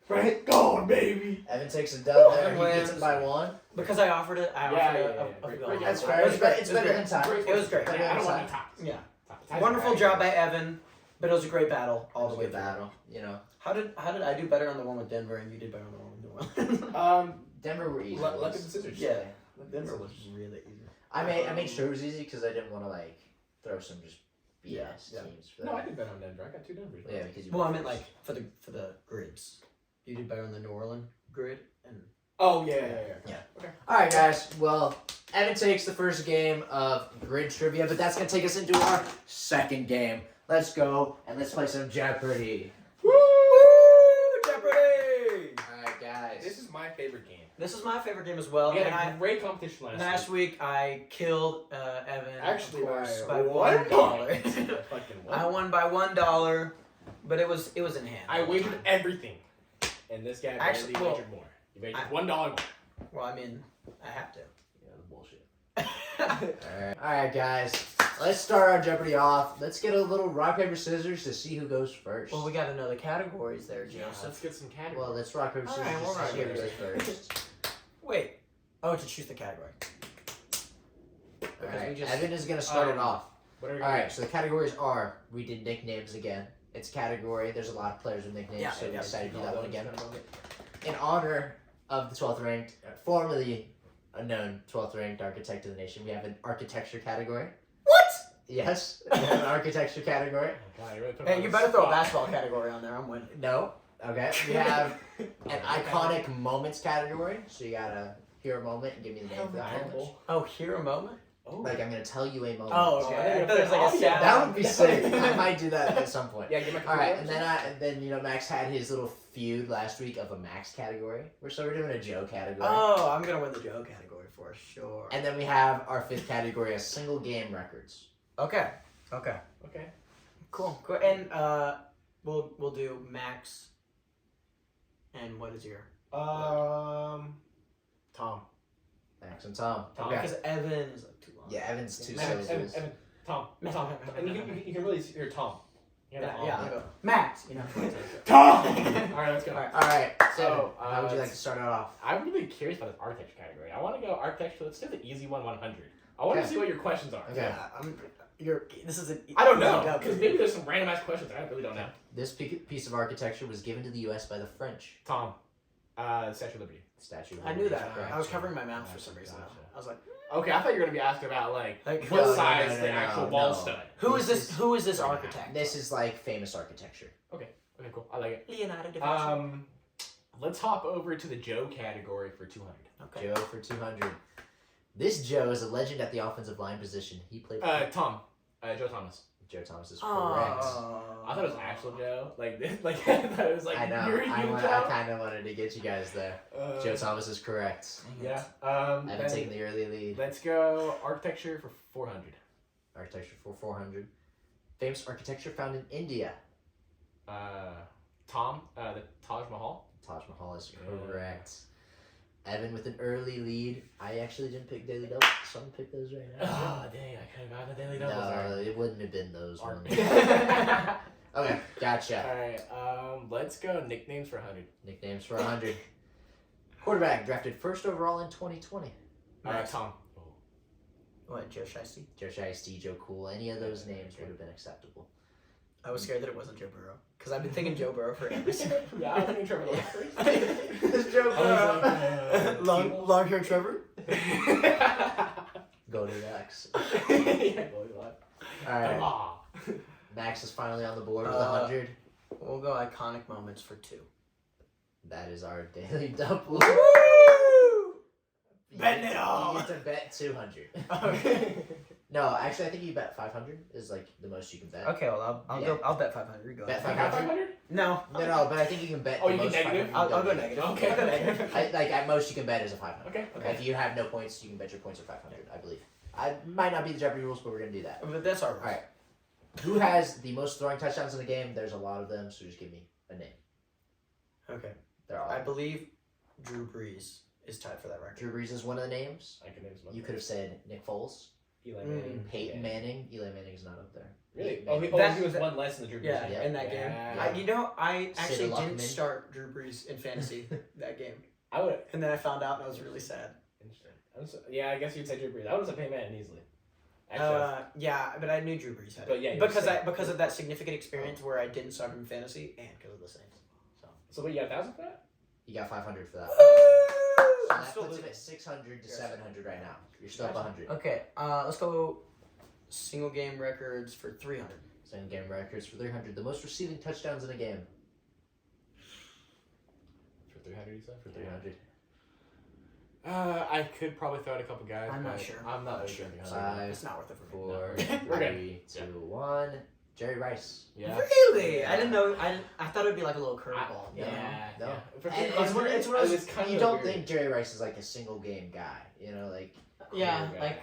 Frank Gore, baby. Evan takes a dub there. Evan He gets it wins. by one. Because I offered it. I offered a Great. field goal. That's It fair. was great. It's better than time. It was great. I don't want to top. Yeah. Top. Wonderful job by Evan, but it was a great battle all the way Good through. battle, you know. How did I do better on the one with Denver and you did better on the one with New Orleans? Denver were easy. Look at the scissors. Yeah, Denver was really easy. I made sure it was easy because I didn't want to throw some just BS Yeah. teams. For No, that. I did better on Denver. I got 2 Denvers. Yeah, because you. Well, I meant for the grids. You did better on the New Orleans grid and. Oh yeah. Okay. All right, guys. Well, Evan takes the first game of grid trivia, but that's gonna take us into our second game. Let's go and let's play some Jeopardy. Woo! Jeopardy! All right, guys. This is my favorite game. This is my favorite game as well. We had And a great competition last week I killed Evan. Actually, of course, by by $1. $1. Fucking what? I won by $1, but it was in hand. I wagered everything, and this guy Actually, barely wagered more. You wagered $1 more. Well, I mean, I have to. Yeah, that's bullshit. All right, guys. Let's start our Jeopardy off. Let's get a little rock paper scissors to see who goes first. Well, we got to know the categories there, Yeah, Joseph. let's get some categories. Well, let's rock paper All scissors right, we'll to rock, see who paper, goes scissors. first. Wait. Oh, to choose the category. All Because right, we just- Evan is gonna start it off. What are we All gonna right, so the categories are, we did nicknames again. It's category. There's a lot of players with nicknames, Yeah, so we yeah, decided to do do? that one again. In honor of the 12th ranked, formerly unknown 12th ranked architect of the nation, we have an architecture category. What? Yes, we have an architecture category. Oh, God, you really put me Hey, on you the better throw a spot. basketball category on there. I'm winning. No. Okay. We have an Okay. iconic moments category. So you gotta hear a moment and give me the name for that moment. Memorable. Oh, hear a moment? Oh. Like I'm gonna tell you a moment. Oh, okay. I thought it was like a Oh, sound. yeah. That would be sick. I might do that at some point. Yeah, give my All right, and then you know Max had his little feud last week of a Max category. We're doing a Joe category. Oh, I'm going to win the Joe category for sure. And then we have our 5th category as single game records. Okay. Okay. Cool. And we'll do Max. And what is your? Tom. Max and Tom. Tom. Okay. Because Evan is like too long. Yeah, Evan's 2 Evan, syllables. Tom. And you can really hear Tom. You know, Yeah, I'll go. Max, you know. Tom! Alright, let's go. All right. All right. So, how would you like to start it off? I'm really curious about this architecture category. I want to go architecture. Let's do the easy one, 100. I want to Okay. see what your questions are. Okay. Yeah, this is an. I don't know, easy dub because for maybe you. there's some random ass questions. I really don't know. This piece of architecture was given to the U.S. by the French. Tom. Statue of Liberty. Statue of I knew Liberty. that. Correct. I was covering my mouth for some reason. Gotcha. I was like, Okay, I thought you were going to be asking about, like Like, what no, size the actual wall stud. who is this? Who is this architect? This is like famous architecture. Okay, cool. I like it. Leonardo da Vinci. Let's hop over to the Joe category for 200. Okay. Joe for 200. This Joe is a legend at the offensive line position. He played. Tom. Joe Thomas. Joe Thomas is correct. I thought it was actual Joe. Like I thought it was like I know. I kind of wanted to get you guys there. Joe Thomas is correct. Yeah. I've taken the early lead. Let's go architecture for 400. Architecture for 400. Famous architecture found in India. Tom. The Taj Mahal. Taj Mahal is correct. Evan with an early lead. I actually didn't pick Daily Doubles. Someone pick those right now. Oh, dang. I could have gotten the Daily Doubles. No, it wouldn't have been those ones. Alright, Okay, gotcha. let's go nicknames for 100. Nicknames for 100. Quarterback drafted first overall in 2020. Tom. What, Joe Shiesty? Joe Shiesty, Joe Cool. Any of those names would have been acceptable. I was scared that it wasn't Joe Burrow. Because I've been thinking Joe Burrow for every single. Yeah, I was thinking Trevor Lawrence. It's Joe Burrow. Long hair Trevor? Go to Max. Yeah, Alright. Max is finally on the board with 100. We'll go iconic moments for 2. That is our daily double. Woo! Betting it all. You get to bet 200. Okay. No, actually, I think you bet 500 is like the most you can bet. Okay, well I'll bet 500. Go Bet ahead. 500? No. No, but I think you can bet. Oh, the you can most negative? 500 I'll go negative. Okay. I'll go negative. Like at most you can bet is a 500. Okay. If you have no points, you can bet your points are 500. I believe. I might not be the Jeopardy rules, but we're gonna do that. But that's our rules. All right. Who has the most throwing touchdowns in the game? There's a lot of them, so just give me a name. Okay. They're all. I believe Drew Brees is tied for that record. Drew Brees is one of the names. I can name some. You could have said Nick Foles, Eli Manning. Peyton Manning. Eli Manning's not up there. Really? Manning. He was one less than the Drew Brees. Yeah, in that game. Yeah. I actually Sid didn't Luckman. start Drew Brees in fantasy that game. I would. And then I found out and I was really sad. Interesting. Yeah, I guess you'd say Drew Brees. I would have said Peyton Manning easily. Actually, Yeah, but I knew Drew Brees had it. But yeah, you because of that significant experience where I didn't start him in fantasy and because of the Saints. so what, you got 1,000 for that? You got 500 for that. Woo! So I'm that still puts losing. it at 600 to 700 right now. You're still up 100. Okay, let's go single game records for 300. Same game records for 300. The most receiving touchdowns in a game. For 300, you said? For 300. I could probably throw out a couple guys. I'm not but sure. I'm not sure. sure. 5, It's not worth it for me. 4, We're good. 3, 2, 1. Jerry Rice. Yeah. Really? I didn't know. I thought it would be like a little curveball. you know? Yeah. No. Yeah. For And people- it's one of it those. was kind You of don't weird. think Jerry Rice is like a single game guy. You know, like Yeah, Cool like guy.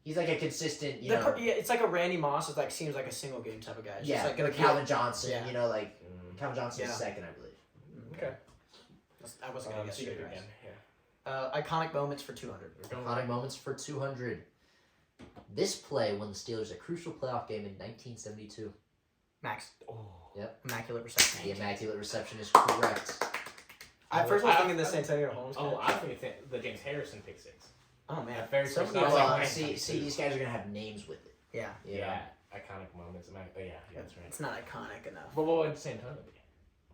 he's like a consistent. You know, yeah, it's like a Randy Moss. It like seems like a single game type of guy. It's yeah, just like Calvin Johnson. Yeah. You know, like Calvin Johnson's Yeah. second, I believe. Okay. I wasn't gonna guess So you Jerry get Rice. again. Yeah. Iconic moments for 200. We're going Iconic moments for 200. This play won the Steelers a crucial playoff game in 1972. Max. Oh. Immaculate reception. The immaculate reception is correct. I first was thinking the Santonio Holmes. Oh, catch. I think it's the James Harrison pick six. Oh man. That very So first many- time. Well, like see, 1972. these guys are gonna have names with it. Yeah. you know? Yeah. Iconic moments. Yeah, that's right. It's not iconic enough. But what would San Antonio be?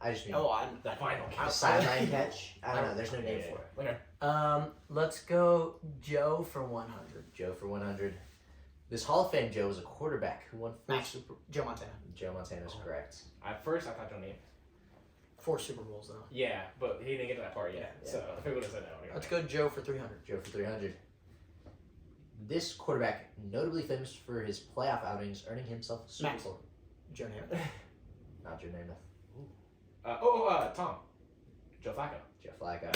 I just mean Oh, I'm The final a catch. sideline catch. I don't know. There's no name Yeah, for it. Okay. Let's go Joe for 100. Joe for 100. This Hall of Fame Joe was a quarterback who won 4 Max. Super. Joe Montana. Joe Montana is correct. At first, I thought Joe Namath. 4 Super Bowls though. Yeah, but he didn't get to that part yet. Yeah. So if he would have said that, I would've Let's got go Joe for 300. Joe for 300. This quarterback, notably famous for his playoff outings, earning himself a Super Max. Bowl. Joe Namath. Not Joe Namath. Tom. Joe Flacco. Joe Flacco.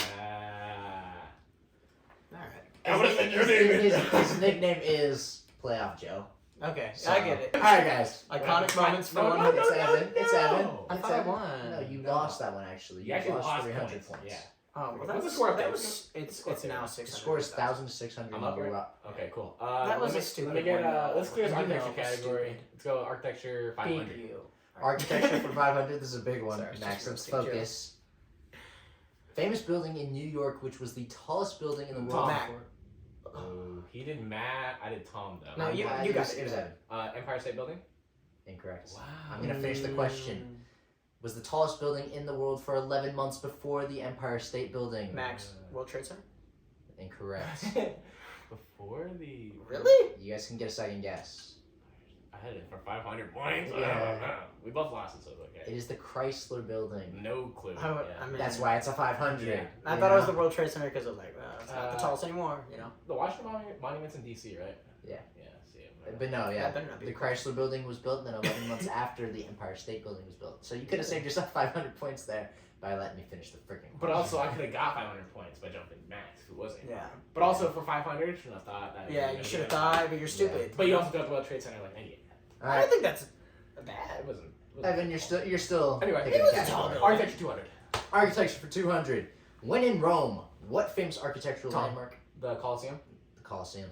All right. I would've said your name. His nickname is Playoff Joe. Okay, So- I get it. All right, guys. Iconic moments for No, 100. It's Evan. It's Evan. I It's thought I Evan. won. No, you No. lost that one actually. You actually lost 300 points. Yeah. Oh, well, What's that the was, score up there? that was, it's now The 600. score is 1,600. I'm up, You're right? up. Okay, cool. That was let me, a stupid Let me get, one, let's clear this though. You know architecture it was category. stupid. Let's go architecture 500. Beat you. Architecture for 500. This is a big one. Sorry, it's Max, just let's roasting focus. Famous building in New York, which was the tallest building in the world. Mac. Oh, he did Matt. I did Tom though. No, you got it. it. It was Evan. Empire State Building. Incorrect. Wow. I'm gonna finish the question. Was the tallest building in the world for 11 months before the Empire State Building? Max, World Trade Center? Incorrect. Before the. Really? You guys can get a second guess. I ahead for 500 points. Yeah. We both lost it, so it's okay. It is the Chrysler Building. No clue. I Yeah. mean, That's why it's a 500. Yeah. I thought it was the World Trade Center because I was like, well, it's not the tallest anymore, you know. The Washington Monument's in DC, right? Yeah. Yeah. See. But no, That yeah. better not be The the case. Chrysler Building was built, and then 11 months after the Empire State Building was built. So you could have saved yourself 500 points there by letting me finish the freaking. But also, I could have got 500 points by jumping max if it wasn't. Yeah. But also for 500, you should have thought that. Yeah, you should have thought, but you're stupid. But you also got the World Trade Center like 98. All I right, think that's It bad. wasn't. Evan, you're still. Anyway, picking it was the a tall category. building. Architecture 200. Architecture for 200. When in Rome, what famous architectural Tom. landmark? The Colosseum. The Colosseum.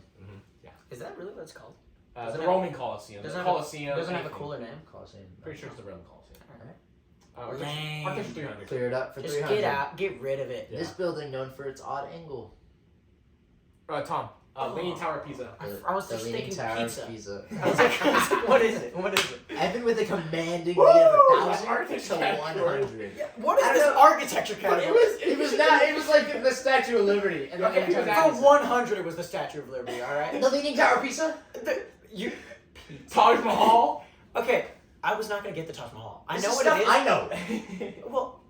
Is that really what it's called? The Doesn't it- Roman Colosseum. doesn't The have a- Colosseum. Doesn't have a anything. cooler name. Colosseum. Pretty sure it's the Roman Colosseum. Alright. Lame. Architecture 300. Clear it up for Just 300. get out, get rid of it. Yeah. This building known for its odd angle. Tom. Leaning Tower Pisa. I was the just Leaning thinking Tower pizza. of Pisa. I was like, what is it? What is it? Evan with a commanding Woo! lead of That's 1,000 architecture to category. 100. Yeah, what is I this don't know. architecture But category? It was not. It was like the Statue of Liberty. And Okay, then because For 100, it was the Statue of Liberty. All right. the Leaning Tower of Pisa. You. Taj Mahal. Okay, I was not gonna get the Taj Mahal. I This know is what stuff it is. I know. Well,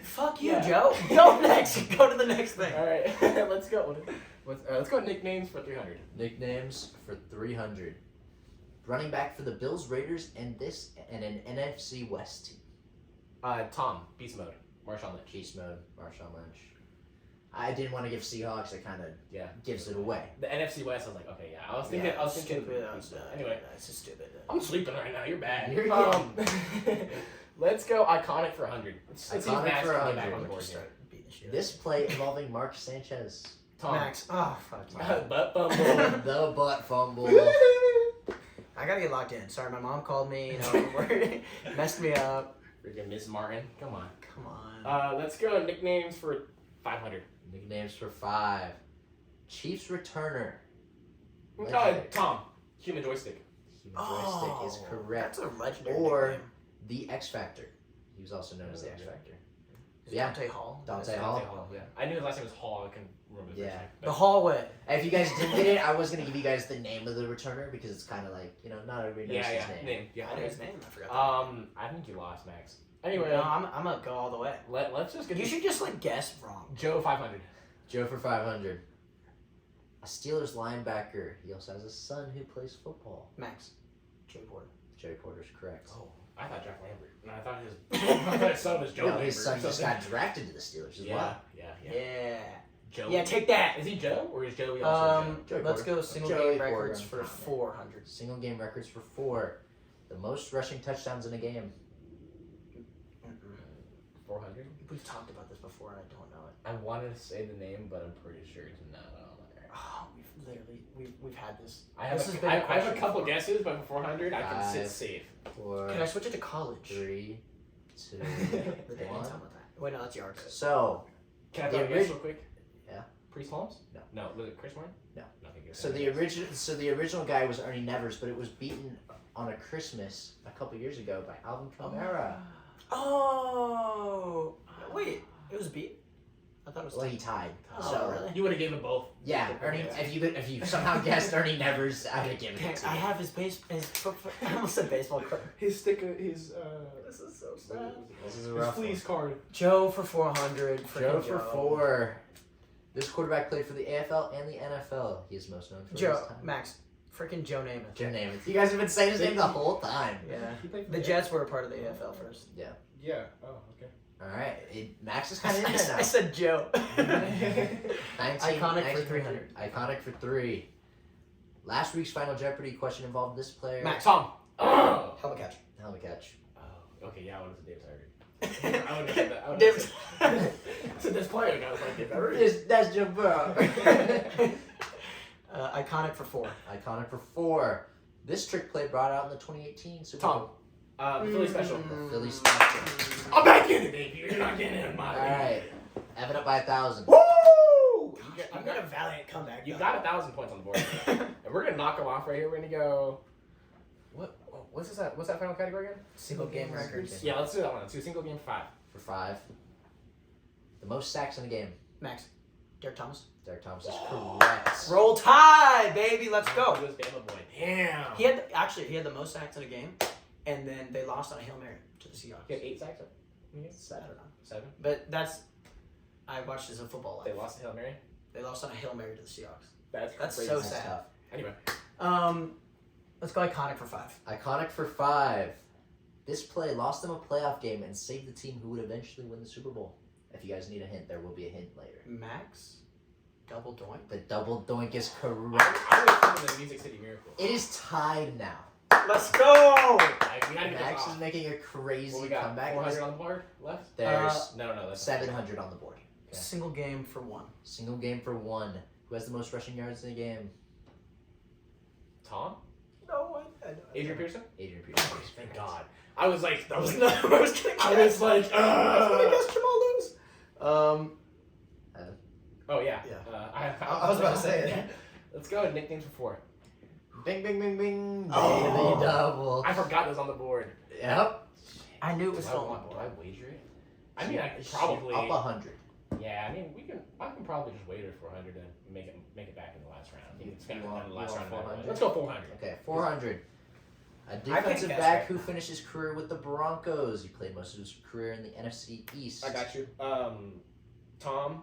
fuck you, Yeah. Joe. Go next. Go to the next thing. All right, let's go. Let's go nicknames for 300. Nicknames for 300. Running back for the Bills, Raiders, and an NFC West team. Tom. Beast mode. Marshawn Lynch. Beast mode, Marshawn Lynch. I didn't want to give Seahawks. It kind of Yeah. gives it away. The NFC West. I was like, okay, yeah. I was thinking. I was thinking. Stupid. Anyway, That's just stupid. I'm sleeping right now. You're bad. You're Let's go iconic for 100. Let's see if Iconic Max for can get 100. back on the We're board just here. starting beating the shit out This play involving Mark Sanchez. Tom. Max. Oh fuck. Butt bumble. The butt fumble. I gotta get locked in. Sorry, my mom called me. You know, messed me up. Freaking Miss Martin. Come on. Come on. Let's go nicknames for 500. Nicknames for 5. Chiefs returner. Legendary. Tom. Human joystick. Human joystick is correct. That's a legendary Or nickname. The X Factor. He was also known as the X Factor. Is it yeah. Dante Hall. Dante Hall. Hall. Yeah. I knew his last name was Hall. I can remember his Yeah. first name, The but- hallway. If you guys didn't get it, I was gonna give you guys the name of the returner because it's kind of like, you know, not everybody knows Yeah, his yeah. name. Yeah. I knew his name. I forgot. I think you lost, Max. Anyway, No, I'm gonna go all the way. let's just get You should just like guess wrong. Joe 500. Joe for 500. A Steelers linebacker. He also has a son who plays football. Max. Joey Porter. Joey Porter's correct. Oh, I thought Jack Lambert. No, I thought his son was Joe No, Lambert. his son or just something. got drafted to the Steelers as Yeah, well. Yeah. Joe. Yeah, take that. Is he Joe or is Joey also Joey Let's Porter. go single Joey game Porter. records for 400. Single game records for 4. The most rushing touchdowns in a game. Joe? 400? We've talked about this before and I don't know it. I wanted to say the name, but I'm pretty sure it's not on there. Oh, we've had this. I have, This has a, been I, a I have a question couple before. guesses, but for 400, I can sit 5. safe. 4, Can I switch it to college? 3, 2, The day 1. I'm done with that. Wait, no, that's Yards. So, Can I The throw a guess real quick? Yeah. Priest Holmes? No. No, was it Chris Martin? No. Nothing good. the original guy was Ernie Nevers, but it was beaten on a Christmas a couple years ago by Alvin Kamara. Oh. Wait, it was beat? I thought it was. Well, he tied. Oh, so really? You would have given them both. yeah, Ernie. If you somehow guessed Ernie Nevers, I would have given it to I you. have his I almost said baseball card. His sticker, his This is so sad. This is a his rough fleece card. Joe for 400. Joe freaking for 4. This quarterback played for the AFL and the NFL. He is most known for Joe, his time. Max, freaking Joe Namath. Joe Namath. You guys have been saying his name the whole time. Yeah. He played for The Jets were a part of the AFL first. Yeah. Oh, okay. All right, Max is kind of in there now. I said Joe. 19, Iconic for 300. Iconic for 3. Last week's Final Jeopardy question involved this player. Max. Tom. Oh. Hell of a catch. Hell of a catch. Okay. Yeah, I would have said Dave Sargent. I would have said that. I would David- have said this player. I was like Dave Sargent. That's Joe Burrow. Iconic for 4. Iconic for 4. This trick play brought out in the 2018 Super Tom. Bowl. The Philly special. The Philly special. I'm back in it, baby. You're not getting in my All right, Evan up by 1,000. Woo! I'm gonna valiant comeback. You got 1,000 points on the board. And we're gonna knock them off right here. We're gonna go. What's that? What's that final category again? Single game records. Yeah, let's do that one. Let's do single game 5. For 5. The most sacks in a game. Max. Derek Thomas. Derek Thomas is correct. Roll Tide, baby. Let's go. He was Bama boy. Damn. He had the most sacks in a game, and then they lost on a Hail Mary to the Seahawks. He had 8 sacks. I don't know. 7. But I watched as a football life. They lost to Hail Mary. They lost on a Hail Mary to the Seahawks. That's so crazy. sad. Tough. Anyway. Let's go iconic for 5. Iconic for 5. This play lost them a playoff game and saved the team who would eventually win the Super Bowl. If you guys need a hint, there will be a hint later. Max, double doink. The double doink is correct. I was thinking the Music City Miracle. It is tied now. Let's go. Max is making a crazy What we got? comeback. 400 on the board left? There's No, that's 700 on the board. Okay. Single game for 1. Single game for 1. Who has the most rushing yards in the game? Tom? No, Adrian Pearson? Adrian Peterson. Thank God. I was like, I was gonna guess. I was like, I was gonna guess Jamal Lewis. Oh yeah. Yeah. I was about to say it. Let's go. Nicknames for 4. Bing, bing, bing, bing. Oh. Daily double. I forgot it was on the board. Yep. I knew it was Do still on the do board. I wager it? I mean, I could probably. Up 100. Yeah, I mean, I can probably just wager 400 and make it back in the last round. I think it's gonna You come want- in the last you round. want 400? Let's go 400. Okay, 400. A can't defensive guess back right who now. finished his career with the Broncos. He played most of his career in the NFC East. I got you. Tom.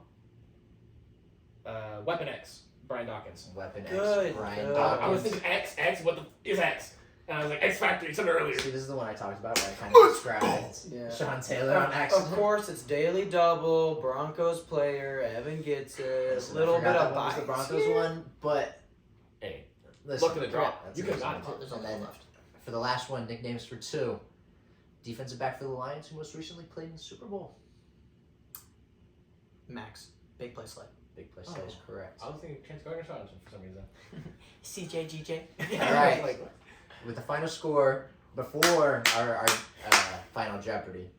Weapon X. Brian Dawkins. Weapon Good, X. Brian good. Dawkins. I was thinking X. What the is X? And I was like X Factor. You said it earlier. See, this is the one I talked about where I kind of described Yeah. Sean Taylor on Of accident. course, it's daily double. Broncos player. Evan gets it. Listen, Little I bit forgot of that one was the bias Broncos here. one, but Hey, listen, look at the drop. that's You a could good have one. gotten it. There's And a then lot left. for the last one, nicknames for 2. Defensive back for the Lions who most recently played in the Super Bowl. Max, big play slide. Big play that is correct. I was thinking Chance Gardner-Johnson for some reason. CJGJ. All right. Like, With the final score before our final Jeopardy,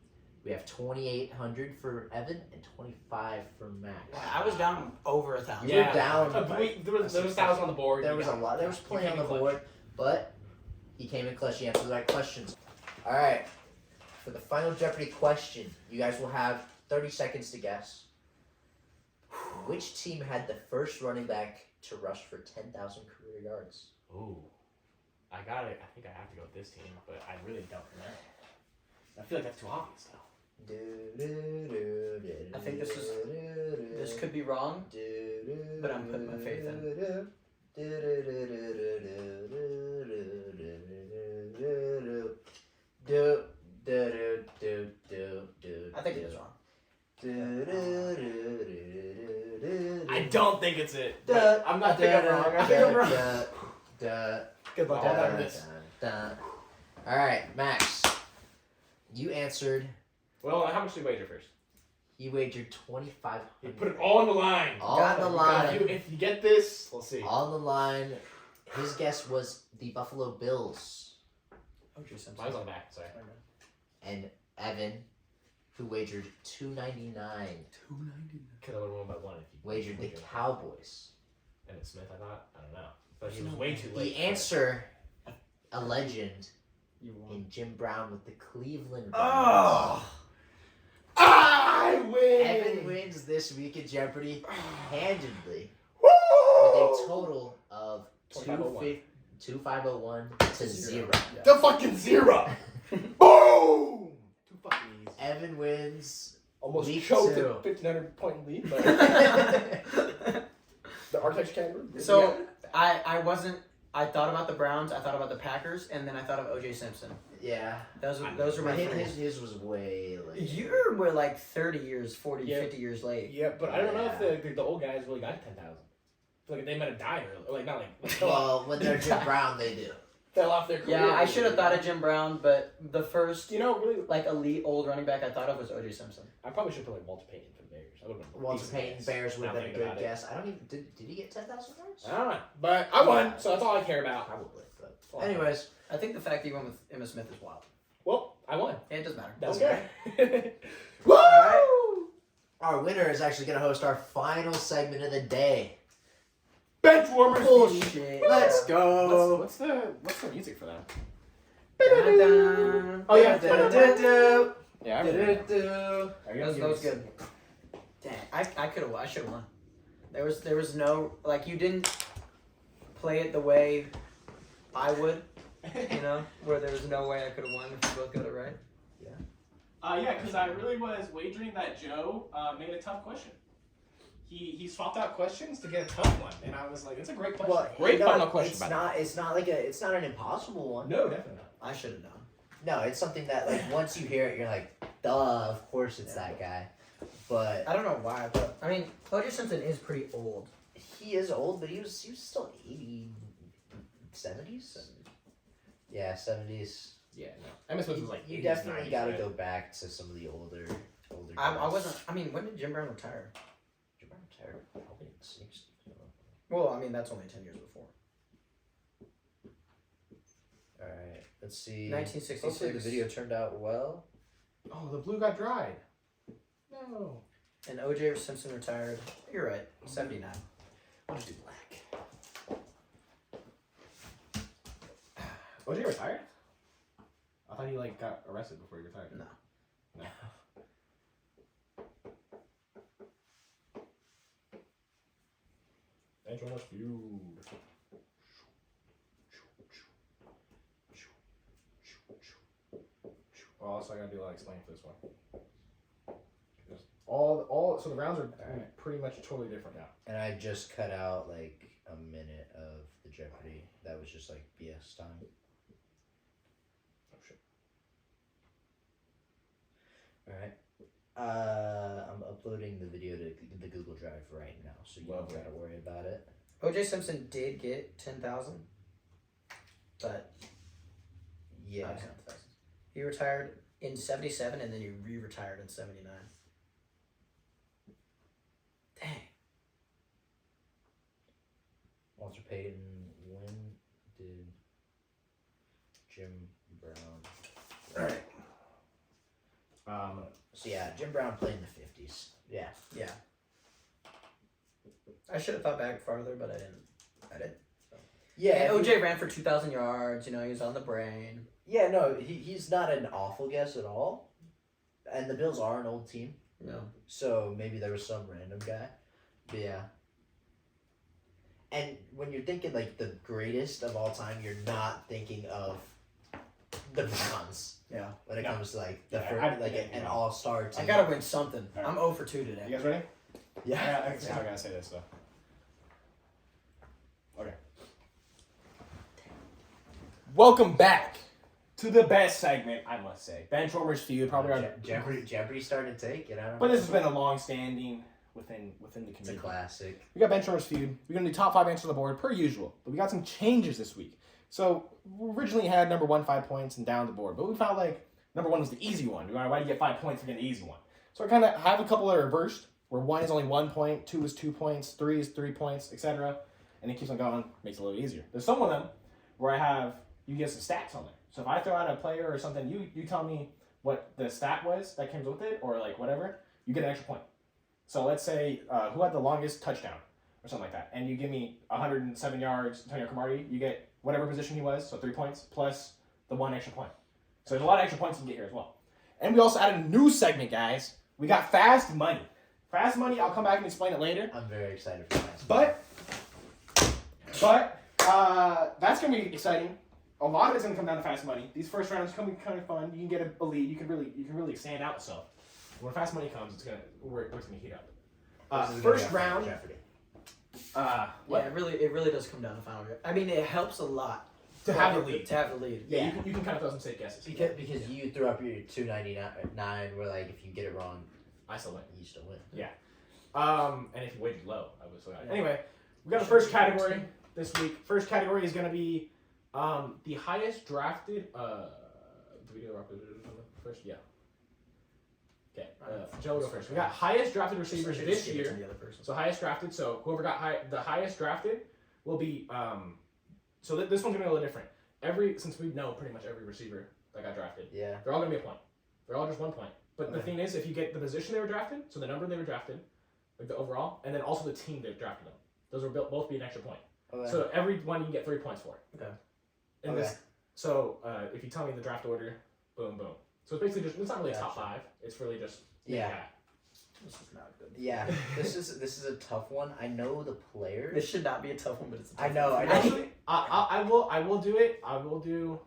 we have 2,800 for Evan and 25 for Max. I was down over 1,000. You're down. There was 1,000 on the board. There You was got- a lot. There was you plenty on came the in clutch. board, but he came in clutch. He answered the right questions. All right. For the final Jeopardy question, you guys will have 30 seconds to guess. Which team had the first running back to rush for 10,000 career yards? Ooh, I got it. I think I have to go with this team, but I really don't know. I feel like that's too obvious though. I think this could be wrong, but I'm putting my faith in. I think it is wrong. I don't think it's it. Duh, I'm not thinking I'm wrong. I think I'm wrong. Good luck. All that is. All right, Max. You answered. Well, how much did we wager first? You wagered 2,500. You put it all on the line. All on the line. If you get this, we'll see. On the line. His guess was the Buffalo Bills. OJ Simpson. Mine's on the back. Sorry. And Evan, who wagered $2.99, Could have won by 1 if you wagered the Cowboys. Emmett Smith, I thought. I don't know. But he was way too The late. answer, a legend You won. in Jim Brown with the Cleveland Browns. Oh! I win! Evan wins this week at Jeopardy handedly Woo! with a total of 2501. 2,501 to 0. The fucking 0! Boom! Too fucking easy. Evan wins. Almost Week choked 2. a 1,500 point lead, but the architecture category. So I wasn't. I thought about the Browns. I thought about the Packers, and then I thought of OJ Simpson. Yeah. Those were my But three. his was way late. You were like 30 years, 40, Yeah. 50 years late. Yeah, but I don't know Yeah. if the old guys really got 10,000. I feel like they might have died early. Or like, not like Well, when they're Jim Brown, they do. fell off their career. Yeah, I should have thought of Jim Brown, but the first You know, really, like elite old running back I thought of was OJ Simpson. I probably should put like Walter Payton for the Bears. I would have been Walter decent Payton guess. Bears would have Now been a thinking good about it. guess. I don't even did he get 10,000 yards? I don't know, but I won, so that's all I care about. Probably. But That's all I care anyways, I think the fact that you went with Emma Smith is wild. Well, I won. It doesn't matter. That's Okay. good. Woo! Woo! our winner is actually going to host our final segment of the day. Bench warmers. Bullshit. Let's go. What's the music for that? Dun-dun. Oh yeah. Do-do-do-do. Yeah, I remember. Do-do-do. Are you That was gonna good. Dang, I should have won. There was no like you didn't play it the way I would, you know, where there was no way I could have won if we both got it right. Yeah, because I really was wagering that Joe made a tough question. He swapped out questions to get a tough one, and I was like, "It's a great question. Well, great final question." It's not an impossible one. No, definitely not. I should have known. No, it's something that like once you hear it, you're like, duh, of course it's that guy. But I don't know why, but I mean, O.J. Simpson is pretty old. he is old, but he was still 70s? Yeah, 70s. Yeah, no. Emma Smith was like, You 80s, definitely 90s, got to right? go back to some of the older I guys. wasn't. I mean, when did Jim Brown retire? Jim Brown retired probably in 60s. Well, I mean, that's only 10 years before. All right, let's see. 1966. Hopefully the video turned out well. Oh, the blue got dried. No. And O.J. Simpson retired. You're right. 79. I'll just do black. OJ retired? I thought he like got arrested before he retired. No. No. Thanks so much, feud. Well, also I gotta be able to explain for this one. Just so the rounds are pretty much totally different now. And I just cut out like a minute of the Jeopardy. That was just like BS time. Oh shit. Alright. I'm uploading the video to the Google Drive right now, so you don't gotta worry about it. O.J. Simpson did get 10,000, but Yeah. not 10,000. He retired in 77 and then he re-retired in 79. Dang. Walter Payton, when did Jim Brown? Alright. So yeah, Jim Brown played in the 50s. Yeah. Yeah. I should have thought back farther, but I didn't. Yeah. And OJ ran for 2,000 yards. You know, he was on the brain. Yeah, no, he's not an awful guess at all. And the Bills are an old team. No. So maybe there was some random guy. But yeah. And when you're thinking like the greatest of all time, you're not thinking of the Browns. Yeah. When it comes to like the Yeah, first, an all-star team. I gotta win something. All right. I'm 0 for 2 today. You guys ready? Yeah. I gotta say this though. Okay. Welcome back to the best segment, I must say. Benchwarmers feud, probably our Jeopardy started to take it. I don't know. But this has been a long-standing within the It's a community. classic. We got Benchwarmers feud. We're gonna do top 5 answers on the board per usual, but we got some changes this week. So we originally had number 1 5 points and down the board, but we found like number 1 was the easy one. Why do you get 5 points for getting the easy one? So I kind of have a couple that are reversed, where 1 is only 1 point, 2 is 2 points, 3 is 3 points, etc. And it keeps on going, makes it a little easier. There's some of them where I have you get some stats on there. So if I throw out a player or something, you tell me what the stat was that comes with it, or like whatever, you get an extra point. So let's say who had the longest touchdown or something like that, and you give me 107 yards, Antonio Cromartie, you get whatever position he was, so 3 points plus the 1 extra point. So there's a lot of extra points you can get here as well. And we also added a new segment, guys. We got fast money. Fast money, I'll come back and explain it later. I'm very excited for that. But that's gonna be exciting. A lot of it's gonna come down to fast money. These first rounds can be kind of fun. You can get a lead. You can really stand out. So when fast money comes, it's gonna heat up. First round. Jeopardy. Yeah, it really does come down to final. I mean, it helps a lot To have the lead. To have the lead. Yeah, you can kind of throw some safe guesses. Because you threw up your 299, where like if you get it wrong, I still win. you still win. Yeah. And if you waited low, I would still got it. Anyway, we got the first category this week. First category is gonna be the highest drafted. Do we do the first? Yeah. Okay. Joe, go first. We got highest drafted receivers this year. So highest drafted. So whoever got the highest drafted will be. So this one's gonna be a little different. Since we know pretty much every receiver that got drafted, Yeah. they're all gonna be a point. They're all just 1 point. But the thing is, if you get the position they were drafted, so the number they were drafted, like the overall, and then also the team that drafted them, those will both be an extra point. Okay. So every one you can get 3 points for. Okay. And so if you tell me the draft order, boom, boom. So it's basically it's not really a top 5. It's really just Yeah. This is not good. Yeah, this is a tough one. I know the players. This should not be a tough one, but it's a tough I know. one. Actually, I will do it. I will do.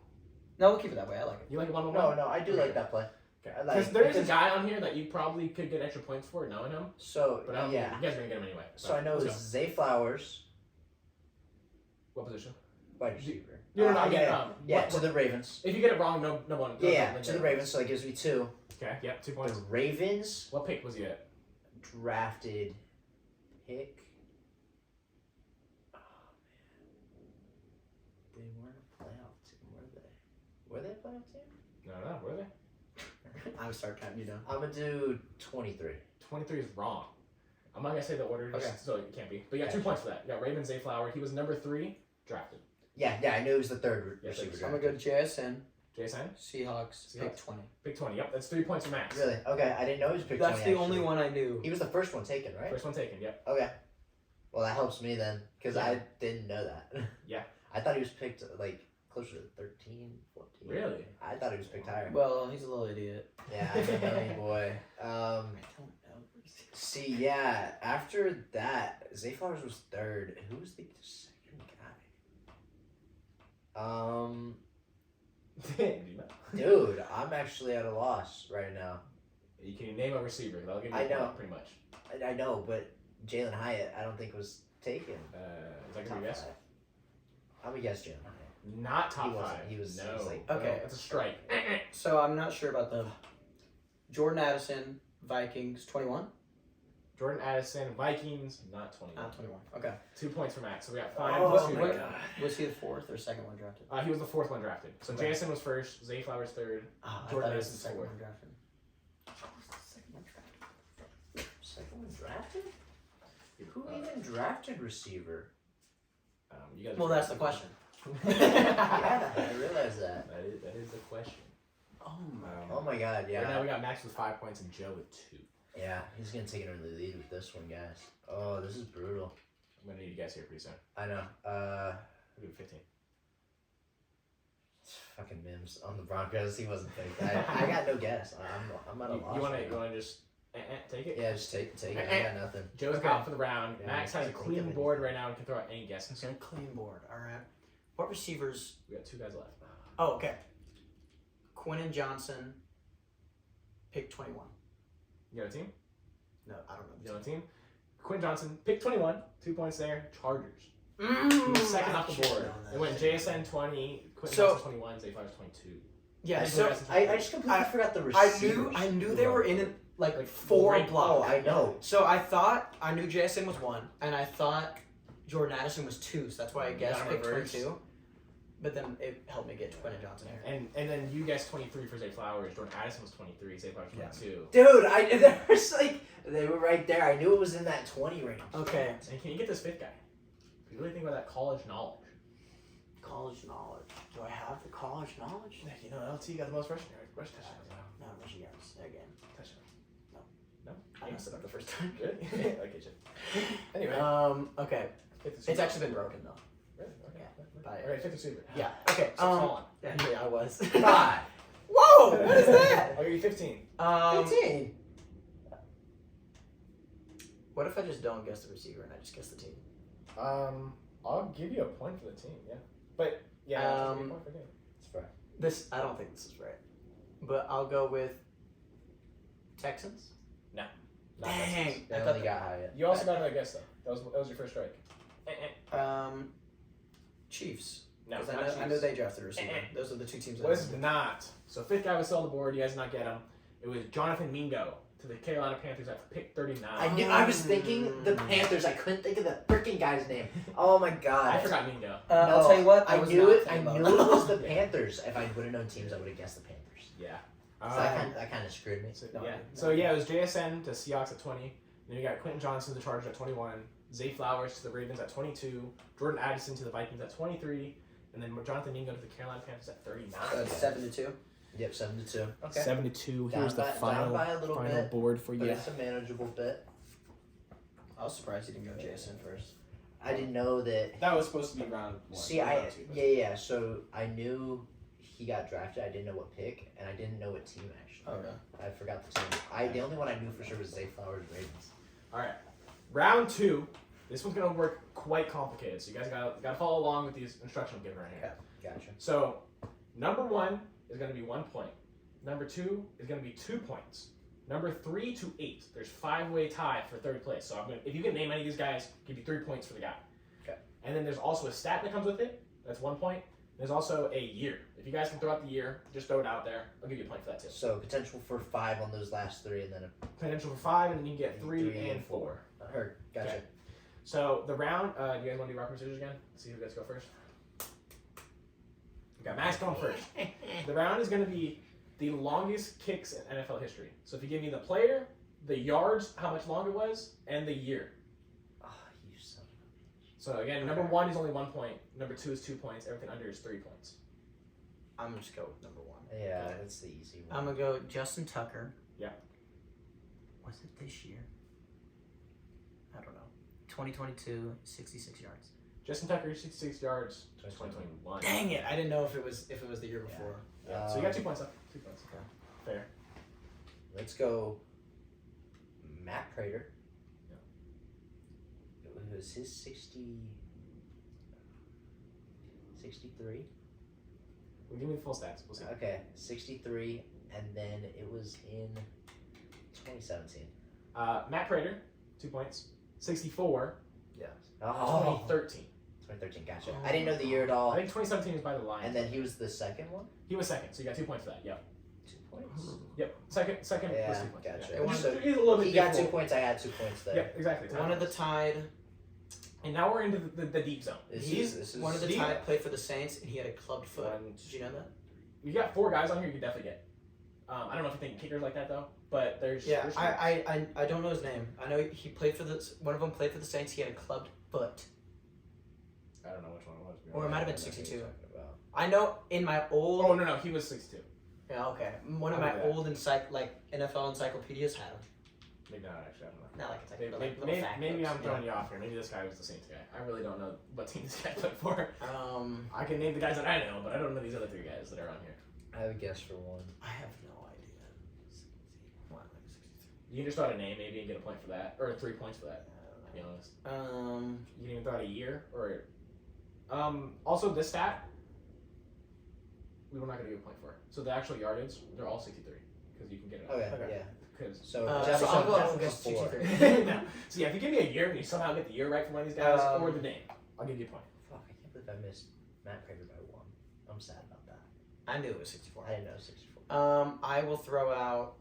No, we'll keep it that way. I like it. You like a 1-1-1? No, I do like that play. Because there is a guy on here that you probably could get extra points for knowing him. So But I don't yeah. think you guys are gonna get him anyway. So I know Zay Flowers, What position? wide receiver. Yeah, To the Ravens. If you get it wrong, no one. To the Ravens. So that gives me 2. Okay, yep, 2 The points. Ravens What pick was he at? drafted pick. Oh man, they weren't a playoff team, were they? Were they a playoff team? No, were they? I'm start counting you down. I'm gonna do 23. 23 is wrong. I'm not gonna say the order, Okay. so it can't be. But you got 2 points for that. You got Raven Zayflower. He was number 3 drafted. Yeah, I knew it was the third Yeah, receiver. I'm gonna drafted. go to JSN. Jason? Seahawks. Pick 20. Pick 20. Yep, that's 3 points for Max. Really? Okay, I didn't know he was picked. That's 20, the only actually. one I knew. He was the first one taken, right? First one taken. Yep. Okay. Well, that helps me then, because Yeah. I didn't know that. Yeah. I thought he was picked like closer to 13, 14. Really? I thought he was picked higher. Well, he's a little idiot. Yeah, I know you, boy. I don't know. See, yeah. After that, Zay Flowers was third. Who was the second guy? Do you know? Dude, I'm actually at a loss right now. You can name a receiver. That'll give you I a know. point, pretty much. I know, but Jalen Hyatt, I don't think was taken. Is that Top gonna be a guess? 5. I'm gonna guess Jalen Hyatt. Not top He wasn't. 5. He was No. like- Okay. That's a strike. So I'm not sure about them. Jordan Addison, Vikings, 21? Jordan Addison, Vikings, not 20. Not 21. Okay. 2 points for Max. So we got 5 Oh, to 2. my God. Was he the 4th or 2nd one drafted? He was the 4th one drafted. So Okay. Jason was first, Zayflower's 3rd. I Jordan thought he was Addison's the 2nd 4th. one drafted. Second one drafted. Second one drafted? Who Uh, even drafted receiver? You guys. Well, that's the question. Yeah, I realized that. That is the question. Oh my. Oh my god, Right now yeah. we got Max with 5 points and Joe with 2. Yeah, he's gonna take an early lead with this one, guys. Oh, this is brutal. I'm gonna need you guys here pretty soon. I know. We'll do 15. Fucking Mims on the Broncos. He wasn't picked. I got no guess. I'm at a loss. You wanna right now. just take it? Yeah, just take it. I got nothing. Joe's Okay. out for the round. Yeah, Max I has a can't think of clean board right now and can throw out any guesses. So clean board. All right. What receivers? We got 2 guys left. Oh, okay. Quinton Johnson, pick 21. You got a team? No, I don't know. You got a team? Quinn Johnson, pick 21. 2 points there. Chargers. He Mm, was second I off the should've board. known that. It went JSN 20, Quinn So- Johnson 21, Zayflower's 22. Yeah, I so just completely forgot the I receivers. knew they were in it like Like, 4 right- blocks. Oh, I know. So I knew JSN was 1, and I thought Jordan Addison was 2, so that's why I guessed Got pick reversed. 22. But then it helped me get Quinton Johnson here. And then you guessed 23 for Zayflowers. Jordan Addison was 23. Zayflower's 22. Dude, there was like they were right there. I knew it was in that 20 range. Okay. And can you get this 5th guy? You really think about that college knowledge? College knowledge. Do I have the college knowledge? Yeah, you know, LT got the most rushing touchdowns. No, rushing yards again. Touchdown. I messed it up the first time. Good. Okay, shit. Anyway. Okay. 5th receiver. It's actually been broken though. Really? Okay. By- Alright, 5th receiver. Yeah. Okay. So Colin. Yeah, I was. 5. Whoa! What is that? I'll give you 15. 15. What if I just don't guess the receiver and I just guess the team? I'll give you a point for the team, yeah. But yeah, I'll give you a point for the team. It's fair. I don't think this is right. But I'll go with Texans. Not Dang. Texans. They I only thought got Hyatt. You also got another guess though. That was your first strike. Chiefs. No, 'Cause not I know Chiefs. they drafted a receiver. Those are the 2 teams. Was not. So 5th guy was still on the board. You guys did not get him. It was Jonathan Mingo to the Carolina Panthers at pick 39. I was thinking the Panthers. I couldn't think of the freaking guy's name. Oh my god. I forgot Mingo. I'll tell you what. I was knew not it. I thinking knew about it was the Panthers. If I would have known teams, I would have guessed the Panthers. Yeah. So that kind of screwed me. So, No, yeah. no. So yeah, it was JSN to Seahawks at 20. Then you got Quentin Johnson to the Chargers at 21. Zay Flowers to the Ravens at 22. Jordan Addison to the Vikings at 23. And then Jonathan Mingo to the Carolina Panthers at 39. 7-2. Yep, 7-2. Okay. 7-2. Down Here's the by- final down by a little bit, board for But you. it's a manageable bit. I was surprised you didn't go JSN first. I didn't know that. That was supposed to be round 1. See, round 2, but- yeah. So I knew he got drafted. I didn't know what pick, and I didn't know what team actually. Okay. I forgot the team. The only one I knew for sure was Zay Flowers Ravens. All right. Round 2. This one's gonna work quite complicated, so you guys gotta follow along with these instructions I'm giving right here. Yeah, gotcha. So, number 1 is gonna be 1 point. Number 2 is gonna be 2 points. Number 3 to 8. There's 5-way tie for third place. So if you can name any of these guys, give you 3 points for the guy. Okay. And then there's also a stat that comes with it. That's 1 point. There's also a year. If you guys can throw out the year, just throw it out there. I'll give you a point for that too. So potential for 5 on those last 3, and then Potential for 5, and then you can get 3 and 4. I heard. Gotcha. Okay. So the round, do you guys want to do rock, paper, scissors again? Let's see who gets to go first. We got Max going first. The round is going to be the longest kicks in NFL history. So if you give me the player, the yards, how much long it was, and the year. Oh, you son of a bitch. So again, number 1 is only 1 point. Number 2 is 2 points. Everything under is 3 points. I'm gonna just go with number 1. Yeah, that's the easy one. I'm gonna go Justin Tucker. Yeah. Was it this year? I don't know. 2022, 66 yards. Justin Tucker, 66 yards, 2021. Dang it! I didn't know if it was the year before. Yeah. So you got 2 points up. 2 points. Okay. Fair. Let's go Matt Prater. Yeah. It was his 63. Well, give me the full stats. We'll see. Okay, 63, and then it was in 2017. Matt Prater, 2 points. 64, Yeah. Oh, 2013. 2013, gotcha. I didn't know the year at all. I think 2017 was by the Lions. And then he was the second one? He was second, so you got 2 points for that. Yep. 2 points? Yep. Second was 2 Yeah, points. gotcha. Yeah. So He's a little bit He got different. 2 points, I had 2 points there. Yep, exactly. One of the tied. And now we're into the deep zone. This He's is one of the Steve. tied played for the Saints, and he had a clubbed foot. One, Did you know that? You got 4 guys on here you can definitely get. I don't know if you think kickers like that though, but there's Yeah, I don't know his name. I know he played for one of them played for the Saints. He had a clubbed foot. I don't know which one it was. Or it might have been I don't know who 62. you're talking about. I know in my old. Oh no, he was 62. Yeah, okay. One of I my remember that. old NFL encyclopedias had him. Maybe not actually. I don't know. Not like Maybe, encyclopedia, but like little fact maybe books. I'm throwing you off here. Maybe this guy was the Saints guy. I really don't know what team this guy played for. I can name the guys that I know, but I don't know these other 3 guys that are on here. I have a guess for one. I have no idea. What, like 63? You can just throw out a name maybe and get a point for that, or 3 points for that. To be honest, you can even throw out a year or. Also, this stat we were not gonna give a point for. So the actual yardage, they're all 63 because you can get it. Okay, yeah. Because So, so I'll go Jefferson against was 4. 63. no. So yeah, if you give me a year and you somehow get the year right from one of these guys or the name, I'll give you a point. Fuck, I can't believe I missed Matt Prater by 1. I'm sad about that. I knew it was 64. I didn't know 64. I will throw out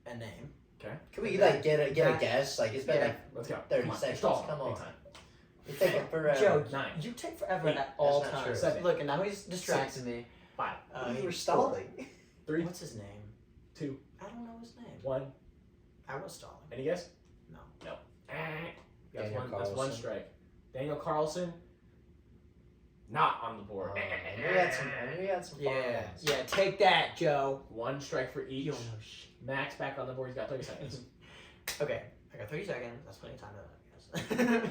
a name. Okay. Can we like get a guess? Like it's been Yeah. like Let's go. 30 Come on. seconds. Stall. Come on. Anytime. You're taking forever. Joe, 9. you take forever 8. at all That's not times. true. 7. Look, and now he's distracting me. 5. You were 4. stalling. 3. What's his name? 2. I don't know his name. 1. I was stalling. Any guess? No. No. Daniel That's one Carlson. strike. Daniel Carlson. Not on the board. I knew he had some Yeah, fines. yeah. Take that, Joe. 1 strike for each. You don't know shit. Max back on the board. He's got 30 seconds. Okay, I got 30 seconds. That's plenty of time to guess.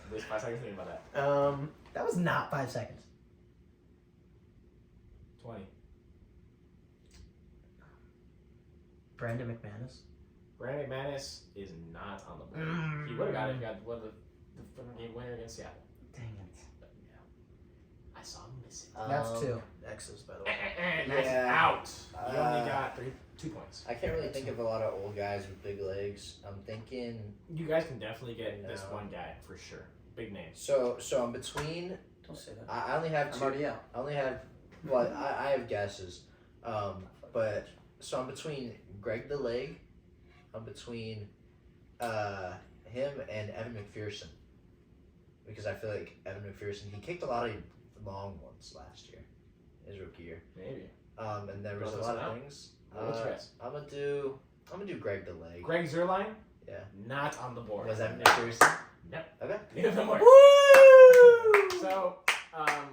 There's 5 seconds thinking about that. That was not 5 seconds. 20. Brandon McManus. Brandon McManus is not on the board. He would have got it if he got one of the fucking game winner against Seattle. Dang it. But, yeah. I saw him miss it. That's 2 X's, by the way. Max is yeah. out. You only got 2 points. I can't really think of a lot of old guys with big legs. I'm thinking. You guys can definitely get this No. one guy for sure. Big name. So I'm between. Don't say that. I only have I'm 2. already out. I only have. Well, I have guesses. But so I'm between Greg the Leg. I'm between him and Evan McPherson. Because I feel like Evan McPherson, he kicked a lot of long ones last year, his rookie year. Maybe. And there was a Throw lot this of one out. things. What's your guess? I'm gonna do Greg the Leg. Greg Zerline? Yeah. Not on the board. Was Evan McPherson? Nope. Okay. Neither of them were. Woo! So,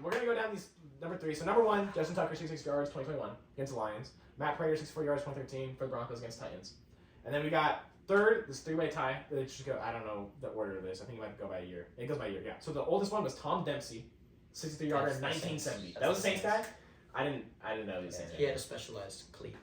we're going to go down these number 3. So, number 1, Justin Tucker, 66 yards, 2021 against the Lions. Matt Prater, 64 yards, 2013 for the Broncos against Titans. And then we got third, this 3-way tie. They just go, I don't know the order of this. I think it might go by a year. It goes by a year, yeah. So, the oldest one was Tom Dempsey, 63 yarder in That's the Saints. 1970. That's That was the the Saints guy? Saints. I didn't know he was Saints. He had a specialized cleat.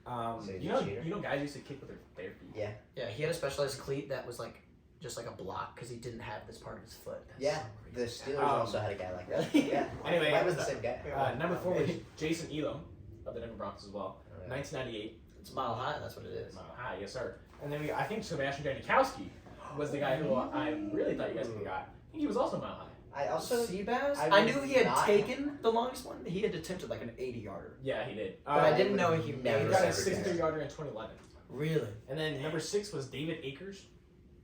So he's You a cheater? know guys used to kick with their bare feet. Yeah. Yeah, he had a specialized cleat that was like just like a block because he didn't have this part of his foot. That's Yeah, so the Steelers Um, also had a guy like that. Really? Yeah. Anyway, that was the same guy. Number 4 was Jason Elam of the Denver Broncos as well. 1998. It's Mile High. That's what it is. Hi, yes sir. And then I think Sebastian Janikowski was the guy who I really thought you guys could have got. I think he was also Mile High. I also Seabass. I I would knew he had not- taken the longest one. He had attempted like an 80-yarder, Yeah, he did. but I I didn't would know he never He made got a ever 63-yarder in 2011. Really? And then number 6 was David Akers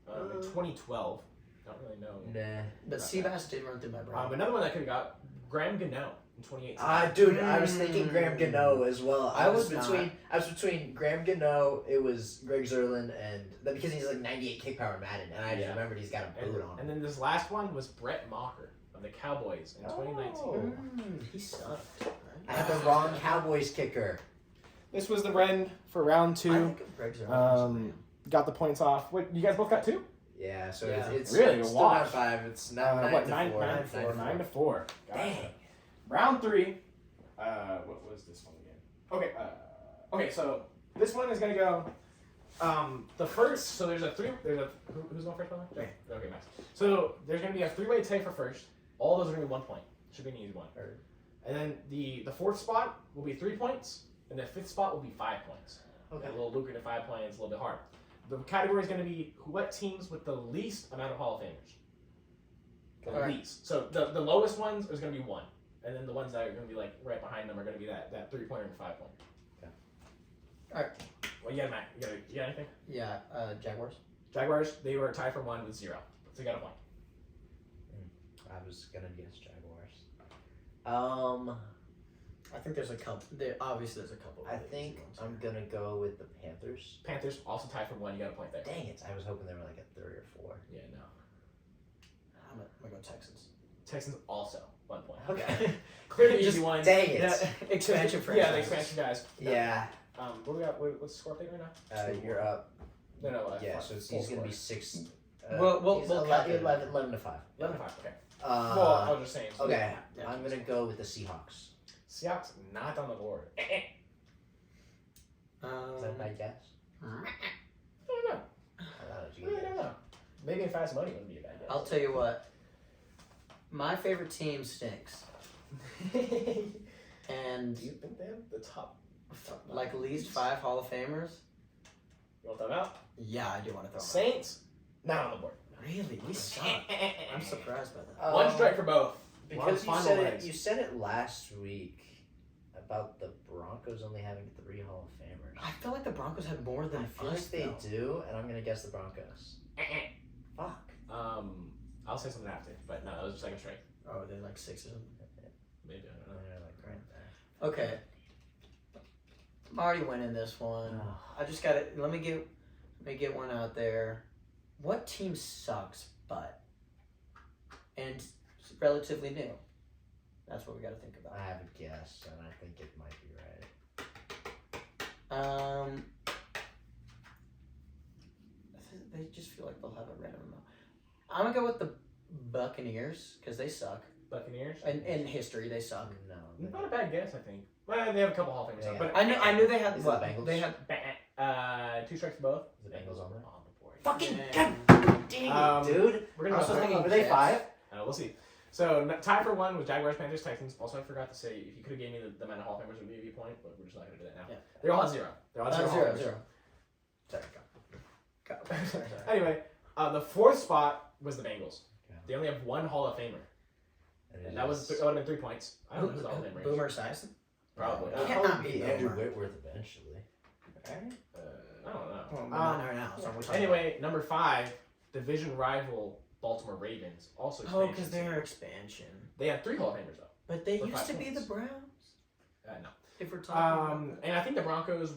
in 2012. Don't really know. Nah. But Seabass did run through my brain. Another one that could have got Graham Gano in 2018. Dude, I was thinking Graham Gano as well. I was not. between Graham Gano, it was Greg Zerlin, and because he's like 98 kick power Madden, and I just remembered he's got a boot on. And then this last one was Brett Maher of the Cowboys in 2019. He sucked. I had the wrong Cowboys kicker. This was the Ren for round I 2. think of Greg Zerlin. Got the points off. Wait, you guys both got 2? Yeah, so Yeah. it's Really? it's still Wash. not 5. It's not 9 what, to 9 4. 9 to 4. Gotcha. Dang. Round 3. What was this one again? Okay, so this one is gonna go. The first, so there's a who's going first, by the way? Okay, nice. So there's gonna be a 3-way tie for first. All those are gonna be 1 point. Should be an easy one. And then the 4th spot will be 3 points, and the 5th spot will be 5 points. Okay. A little lucrative 5 points, a little bit hard. The category is gonna be what teams with the least amount of Hall of Famers. The least. So the lowest ones is gonna be 1. And then the ones that are going to be like right behind them are going to be that 3-pointer and 5-pointer. Okay. All right. Well, you got Matt. You got anything? Yeah, Jaguars. Jaguars. They were tied for 1 with 0, so you got a point. I was gonna guess Jaguars. I think there's a couple. Obviously, there's a couple. I think I'm gonna go with the Panthers. Panthers also tied for 1. You got a point there. Dang it! I was hoping they were like a 3 or 4. Yeah, no. I'm gonna go Texans. Texans also 1 point. Okay. Clearly Just easy one. Dang it! Yeah, expansion Yeah, franchise. the expansion guys. Yeah. What we got? What's the score update right now? You're up. No. Yeah. So he's gonna be 6. We'll he's calculate. 11 to 5. 11 to 5. Okay. Uh, Well, I was just saying. So okay. Yeah. I'm gonna go with the Seahawks. Seahawks not on the board. Is that my guess? I don't know. I thought it was I really don't know. Maybe a fast money wouldn't be a bad guess. I'll tell you what. My favorite team stinks, and Do you think they have the top? like least 5 Hall of Famers. You want them out? Yeah, I do want to throw them. Saints not on the board. Really, we suck. I'm surprised by that. One strike for both. Because One you final said legs. it. You said it last week about the Broncos only having 3 Hall of Famers. I feel like the Broncos had more than I feel us. like they though. do, and I'm gonna guess the Broncos. Fuck. I'll say something after, but no, that was your second strike. Oh, they're like 6 of them. Maybe I don't know. They're like right there. Okay. I'm already winning this one. Oh. I just got it. Let me get one out there. What team sucks, but and it's relatively new? That's what we got to think about. I have a guess, and I think it might be right. They just feel like they'll have a random amount. I'm gonna go with the Buccaneers because they suck. Buccaneers. In history, they suck. No. Not a bad guess, I think. Well, they have a couple Hall of Famers, Yeah. but I knew they had Is it what? the Bengals? They had 2 strikes for both. Is the Bengals on there? On the board. Fucking Yeah. god dang it, dude. We're I gonna was go thinking Are they Jets. 5? We'll see. So tie for 1 with Jaguars, Panthers, Texans. Also, I forgot to say if you could have gave me the amount of Hall of Famers, would give you a point, but we're just not gonna do that now. Yeah. They're all at 0. They're all at 0. Hall of Famers. zero. Sorry, go. Sorry. Anyway, the 4th spot was the Bengals. Okay. They only have 1 Hall of Famer, and that would have been 3 points. I don't know who's the Hall of Famer. is. Boomer Esiason? Probably. It'll Cannot probably be be Andrew Boomer. Whitworth eventually. I don't know. Well, not right now. So we're talking Anyway, number 5, division rival Baltimore Ravens. Also about- oh, expansion because season. they're expansion. They have 3 Hall of Famers though. But they For used 5 to be the points. Browns. No. If we're talking about And I think the Broncos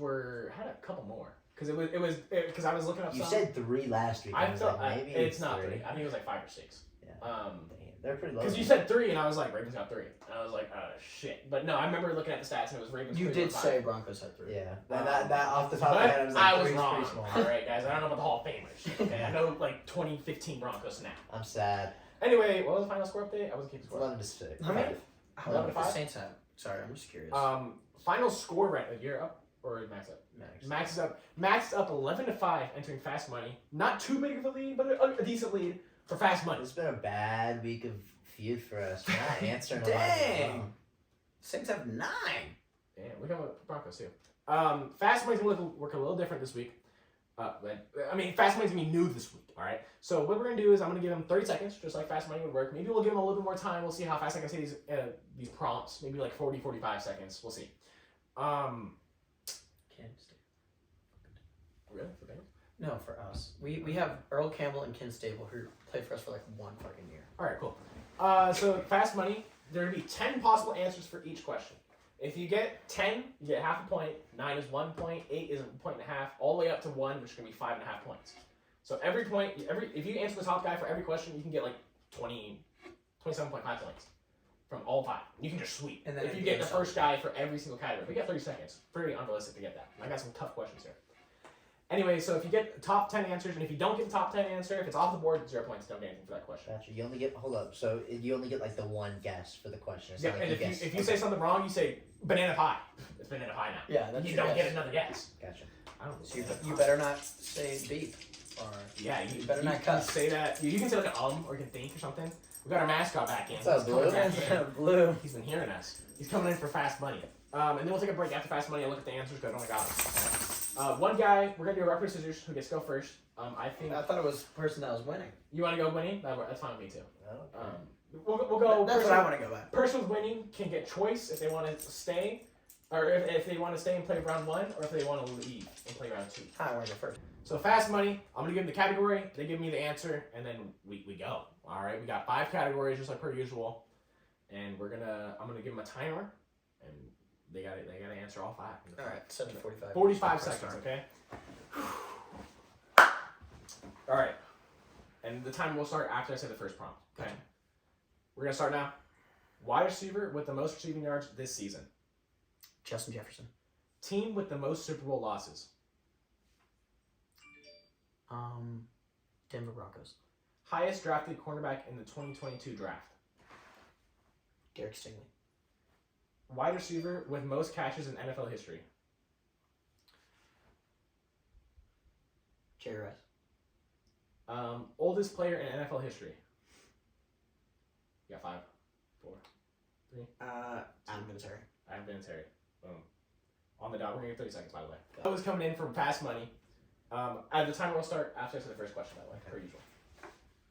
had a couple more because because I was looking up. You some, said 3 last week. I was thought like, maybe it's not 3. 3. I think it was like 5 or 6. Yeah. Dang it. They're pretty low. Because you said 3 and I was like Ravens got 3. And I was like, shit. But no, I remember looking at the stats and it was Ravens. you 3 did or 5. say Broncos had 3. Yeah. That off the top of But my head, I was like, I was 3's wrong. pretty small. All right, guys. I don't know about the Hall of Famers. Okay, I know like 2015 Broncos now. I'm sad. Anyway, what was the final score update? I wasn't keeping It's score. 11 to 6. How many? Five. How 11 many to the 5? Saints have? Sorry, I'm just curious. Final score right. You're up. Or Max up? Max. Max is up 11-5 entering Fast Money. Not too big of a lead, but a decent lead for Fast Money. It's been a bad week of feud for us. We're not answering a lot. Dang. Saints have 9. Yeah, we got Broncos too. Fast Money's gonna work a little different this week. Fast Money's gonna be new this week. All right. So what we're gonna do is I'm gonna give him 30 seconds, just like Fast Money would work. Maybe we'll give him a little bit more time. We'll see how fast I can say these prompts. Maybe like 40, 45 seconds. We'll see. Really? For Bengals? No, for us. We have Earl Campbell and Ken Stable who played for us for like 1 fucking year. All right, cool. So Fast Money, there are gonna be 10 possible answers for each question. If you get 10, you get half a point. 9 is 1 point. 8 is 1.5 points, all the way up to 1, which is gonna be 5.5 points. So every point, if you answer the top guy for every question, you can get like 27.5 points from all 5. You can just sweep. And then if you get the first guy for every single category, we got 30 seconds. Pretty unrealistic to get that. I got some tough questions here. Anyway, so if you get the top 10 answers, and if you don't get the top 10 answer, if it's off the board, 0 points. Don't get anything for that question. Gotcha. You only get So you only get like the one guess for the question. It's Yeah, not like and you if you say something wrong, you say banana pie. It's banana pie now. Yeah, that's You your don't guess. get another guess. Gotcha. I don't So know. you better not say beep. Or Yeah, you better not can cut. say that. You can say like an or you can think or something. We got our mascot back in. What's up, He's coming Blue? back in. Blue. He's been hearing us. He's coming in for Fast Money. And then we'll take a break after Fast Money and look at the answers because I only got them. One guy, we're going to do a rock, paper, scissors. Who gets to go first? I think. I thought it was the person that was winning. You want to go winning? That's fine with me too. Okay. We'll go. That's what I want to go by. Person with winning can get choice if they want to stay, or if they want to stay and play round 1, or if they want to leave and play round 2. I want to go first. So Fast Money, I'm going to give them the category, they give me the answer, and then we go. All right, we got 5 categories just like per usual, and I'm going to give them a timer, and they got to answer all 5. All right, 7 to 45. 45 seconds, okay? All right, and the timer will start after I say the first prompt, okay? We're going to start now. Wide receiver with the most receiving yards this season. Justin Jefferson. Team with the most Super Bowl losses. Denver Broncos. Highest drafted cornerback in the 2022 draft. Derek Stingley. Wide receiver with most catches in NFL history. Jerry Rice. Oldest player in NFL history. You got 5, 4, 3. Adam Vinatieri. I've been Terry. Boom. On the dot. We're going to give 30 seconds, by the way. That was coming in from Fast Money. At the timer will start after I say the first question, by the way, per usual.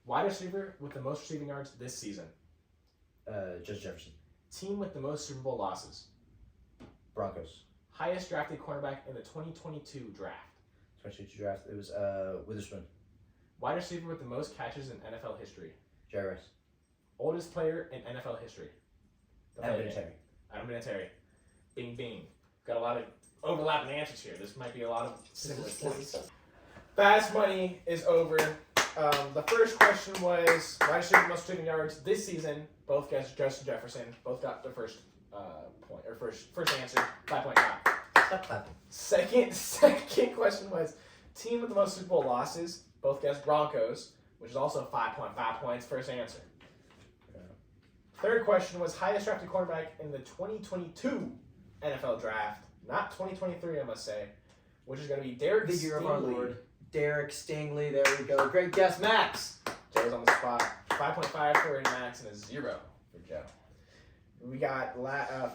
Wide receiver with the most receiving yards this season. Just Jefferson. Team with the most Super Bowl losses. Broncos. Highest drafted cornerback in the 2022 draft. 2022 draft. It was Witherspoon. Wide receiver with the most catches in NFL history. Jerry Rice. Oldest player in NFL history. Adam Vinatieri. Adam Vinatieri. Bing, bing. Got a lot of overlapping answers here. This might be a lot of similar points. Fast Money is over. The first question was wide receiver with most receiving yards this season. Both guessed Justin Jefferson. Both got the first point or first answer. 5.5. Stop clapping. Second question was team with the most Super Bowl losses. Both guessed Broncos, which is also 5.5 points. First answer. Third question was highest drafted quarterback in the 2022 NFL draft, not 2023, I must say, which is going to be Derek The year of our Stingley. Lord. Derek Stingley. There we go. Great guess, Max. Joe's on the spot. 5.5 for Max and a 0 for Joe. We got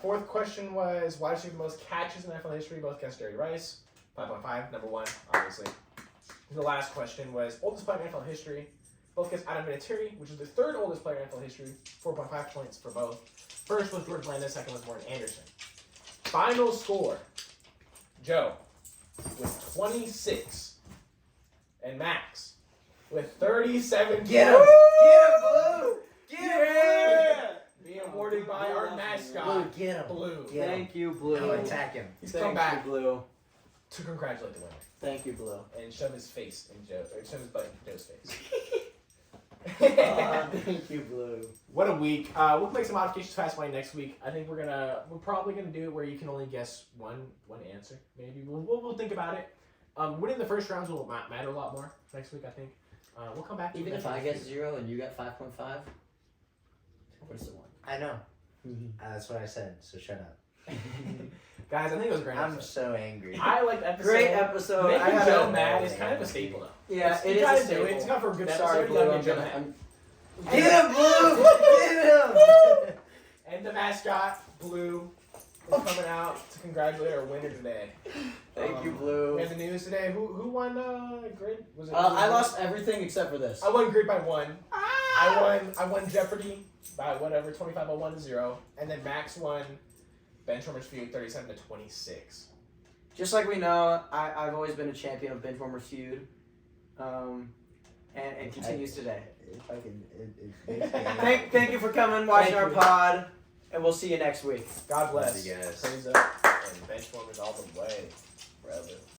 fourth question was wide receiver the most catches in NFL history. Both guessed Jerry Rice. 5.5, number 1, obviously. The last question was oldest player in NFL history. Both guessed Adam Vinatieri, which is the 3rd oldest player in NFL history. 4.5 points for both. First was George Blanda, second was Morton Anderson. Final score, Joe with 26 and Max with 37. Get him! points. Get him, Blue! Get him! Being awarded by our mascot, Blue, get him. Blue. Get him. Thank you, Blue. Now attack him. He's Thank come back you, Blue. to congratulate the winner Thank you, Blue. and shove his face in Joe, or shove his butt in Joe's face. Thank you, Blue. What a week. We'll make some modifications to Fast Money next week. I think we're probably gonna do it where you can only guess one answer. Maybe we'll think about it. Winning the first rounds will matter a lot more next week. I think. We'll come back to Even it if I get 0 and you got 5.5, what's the one? I know. That's what I said, so shut up. Guys, I think it was a great I'm episode. so angry. I like the episode. Great episode. Making I Joe gotta- mad is kind of a staple, though. Yeah, It's- it you is a gotta do staple. it. It's not for a good Sorry, episode. Blue. You gotta I'm get Joe gonna. mad. Get him, Blue! Get him! And the mascot, Blue, is coming out to congratulate our winner today. Thank you, Blue. We had the news today. Who won grid? Was it? I lost everything except for this. I won grid by 1. I won Jeopardy by whatever 25-1-0, and then Max won Benchwarmers Feud 37-26. Just like we know, I've always been a champion of Benchwarmers Feud, and continues today. Thank you for coming, watching Thank our you. pod, and we'll see you next week. God bless. Love you guys. Praise up and Benchwarmers all the way, brother.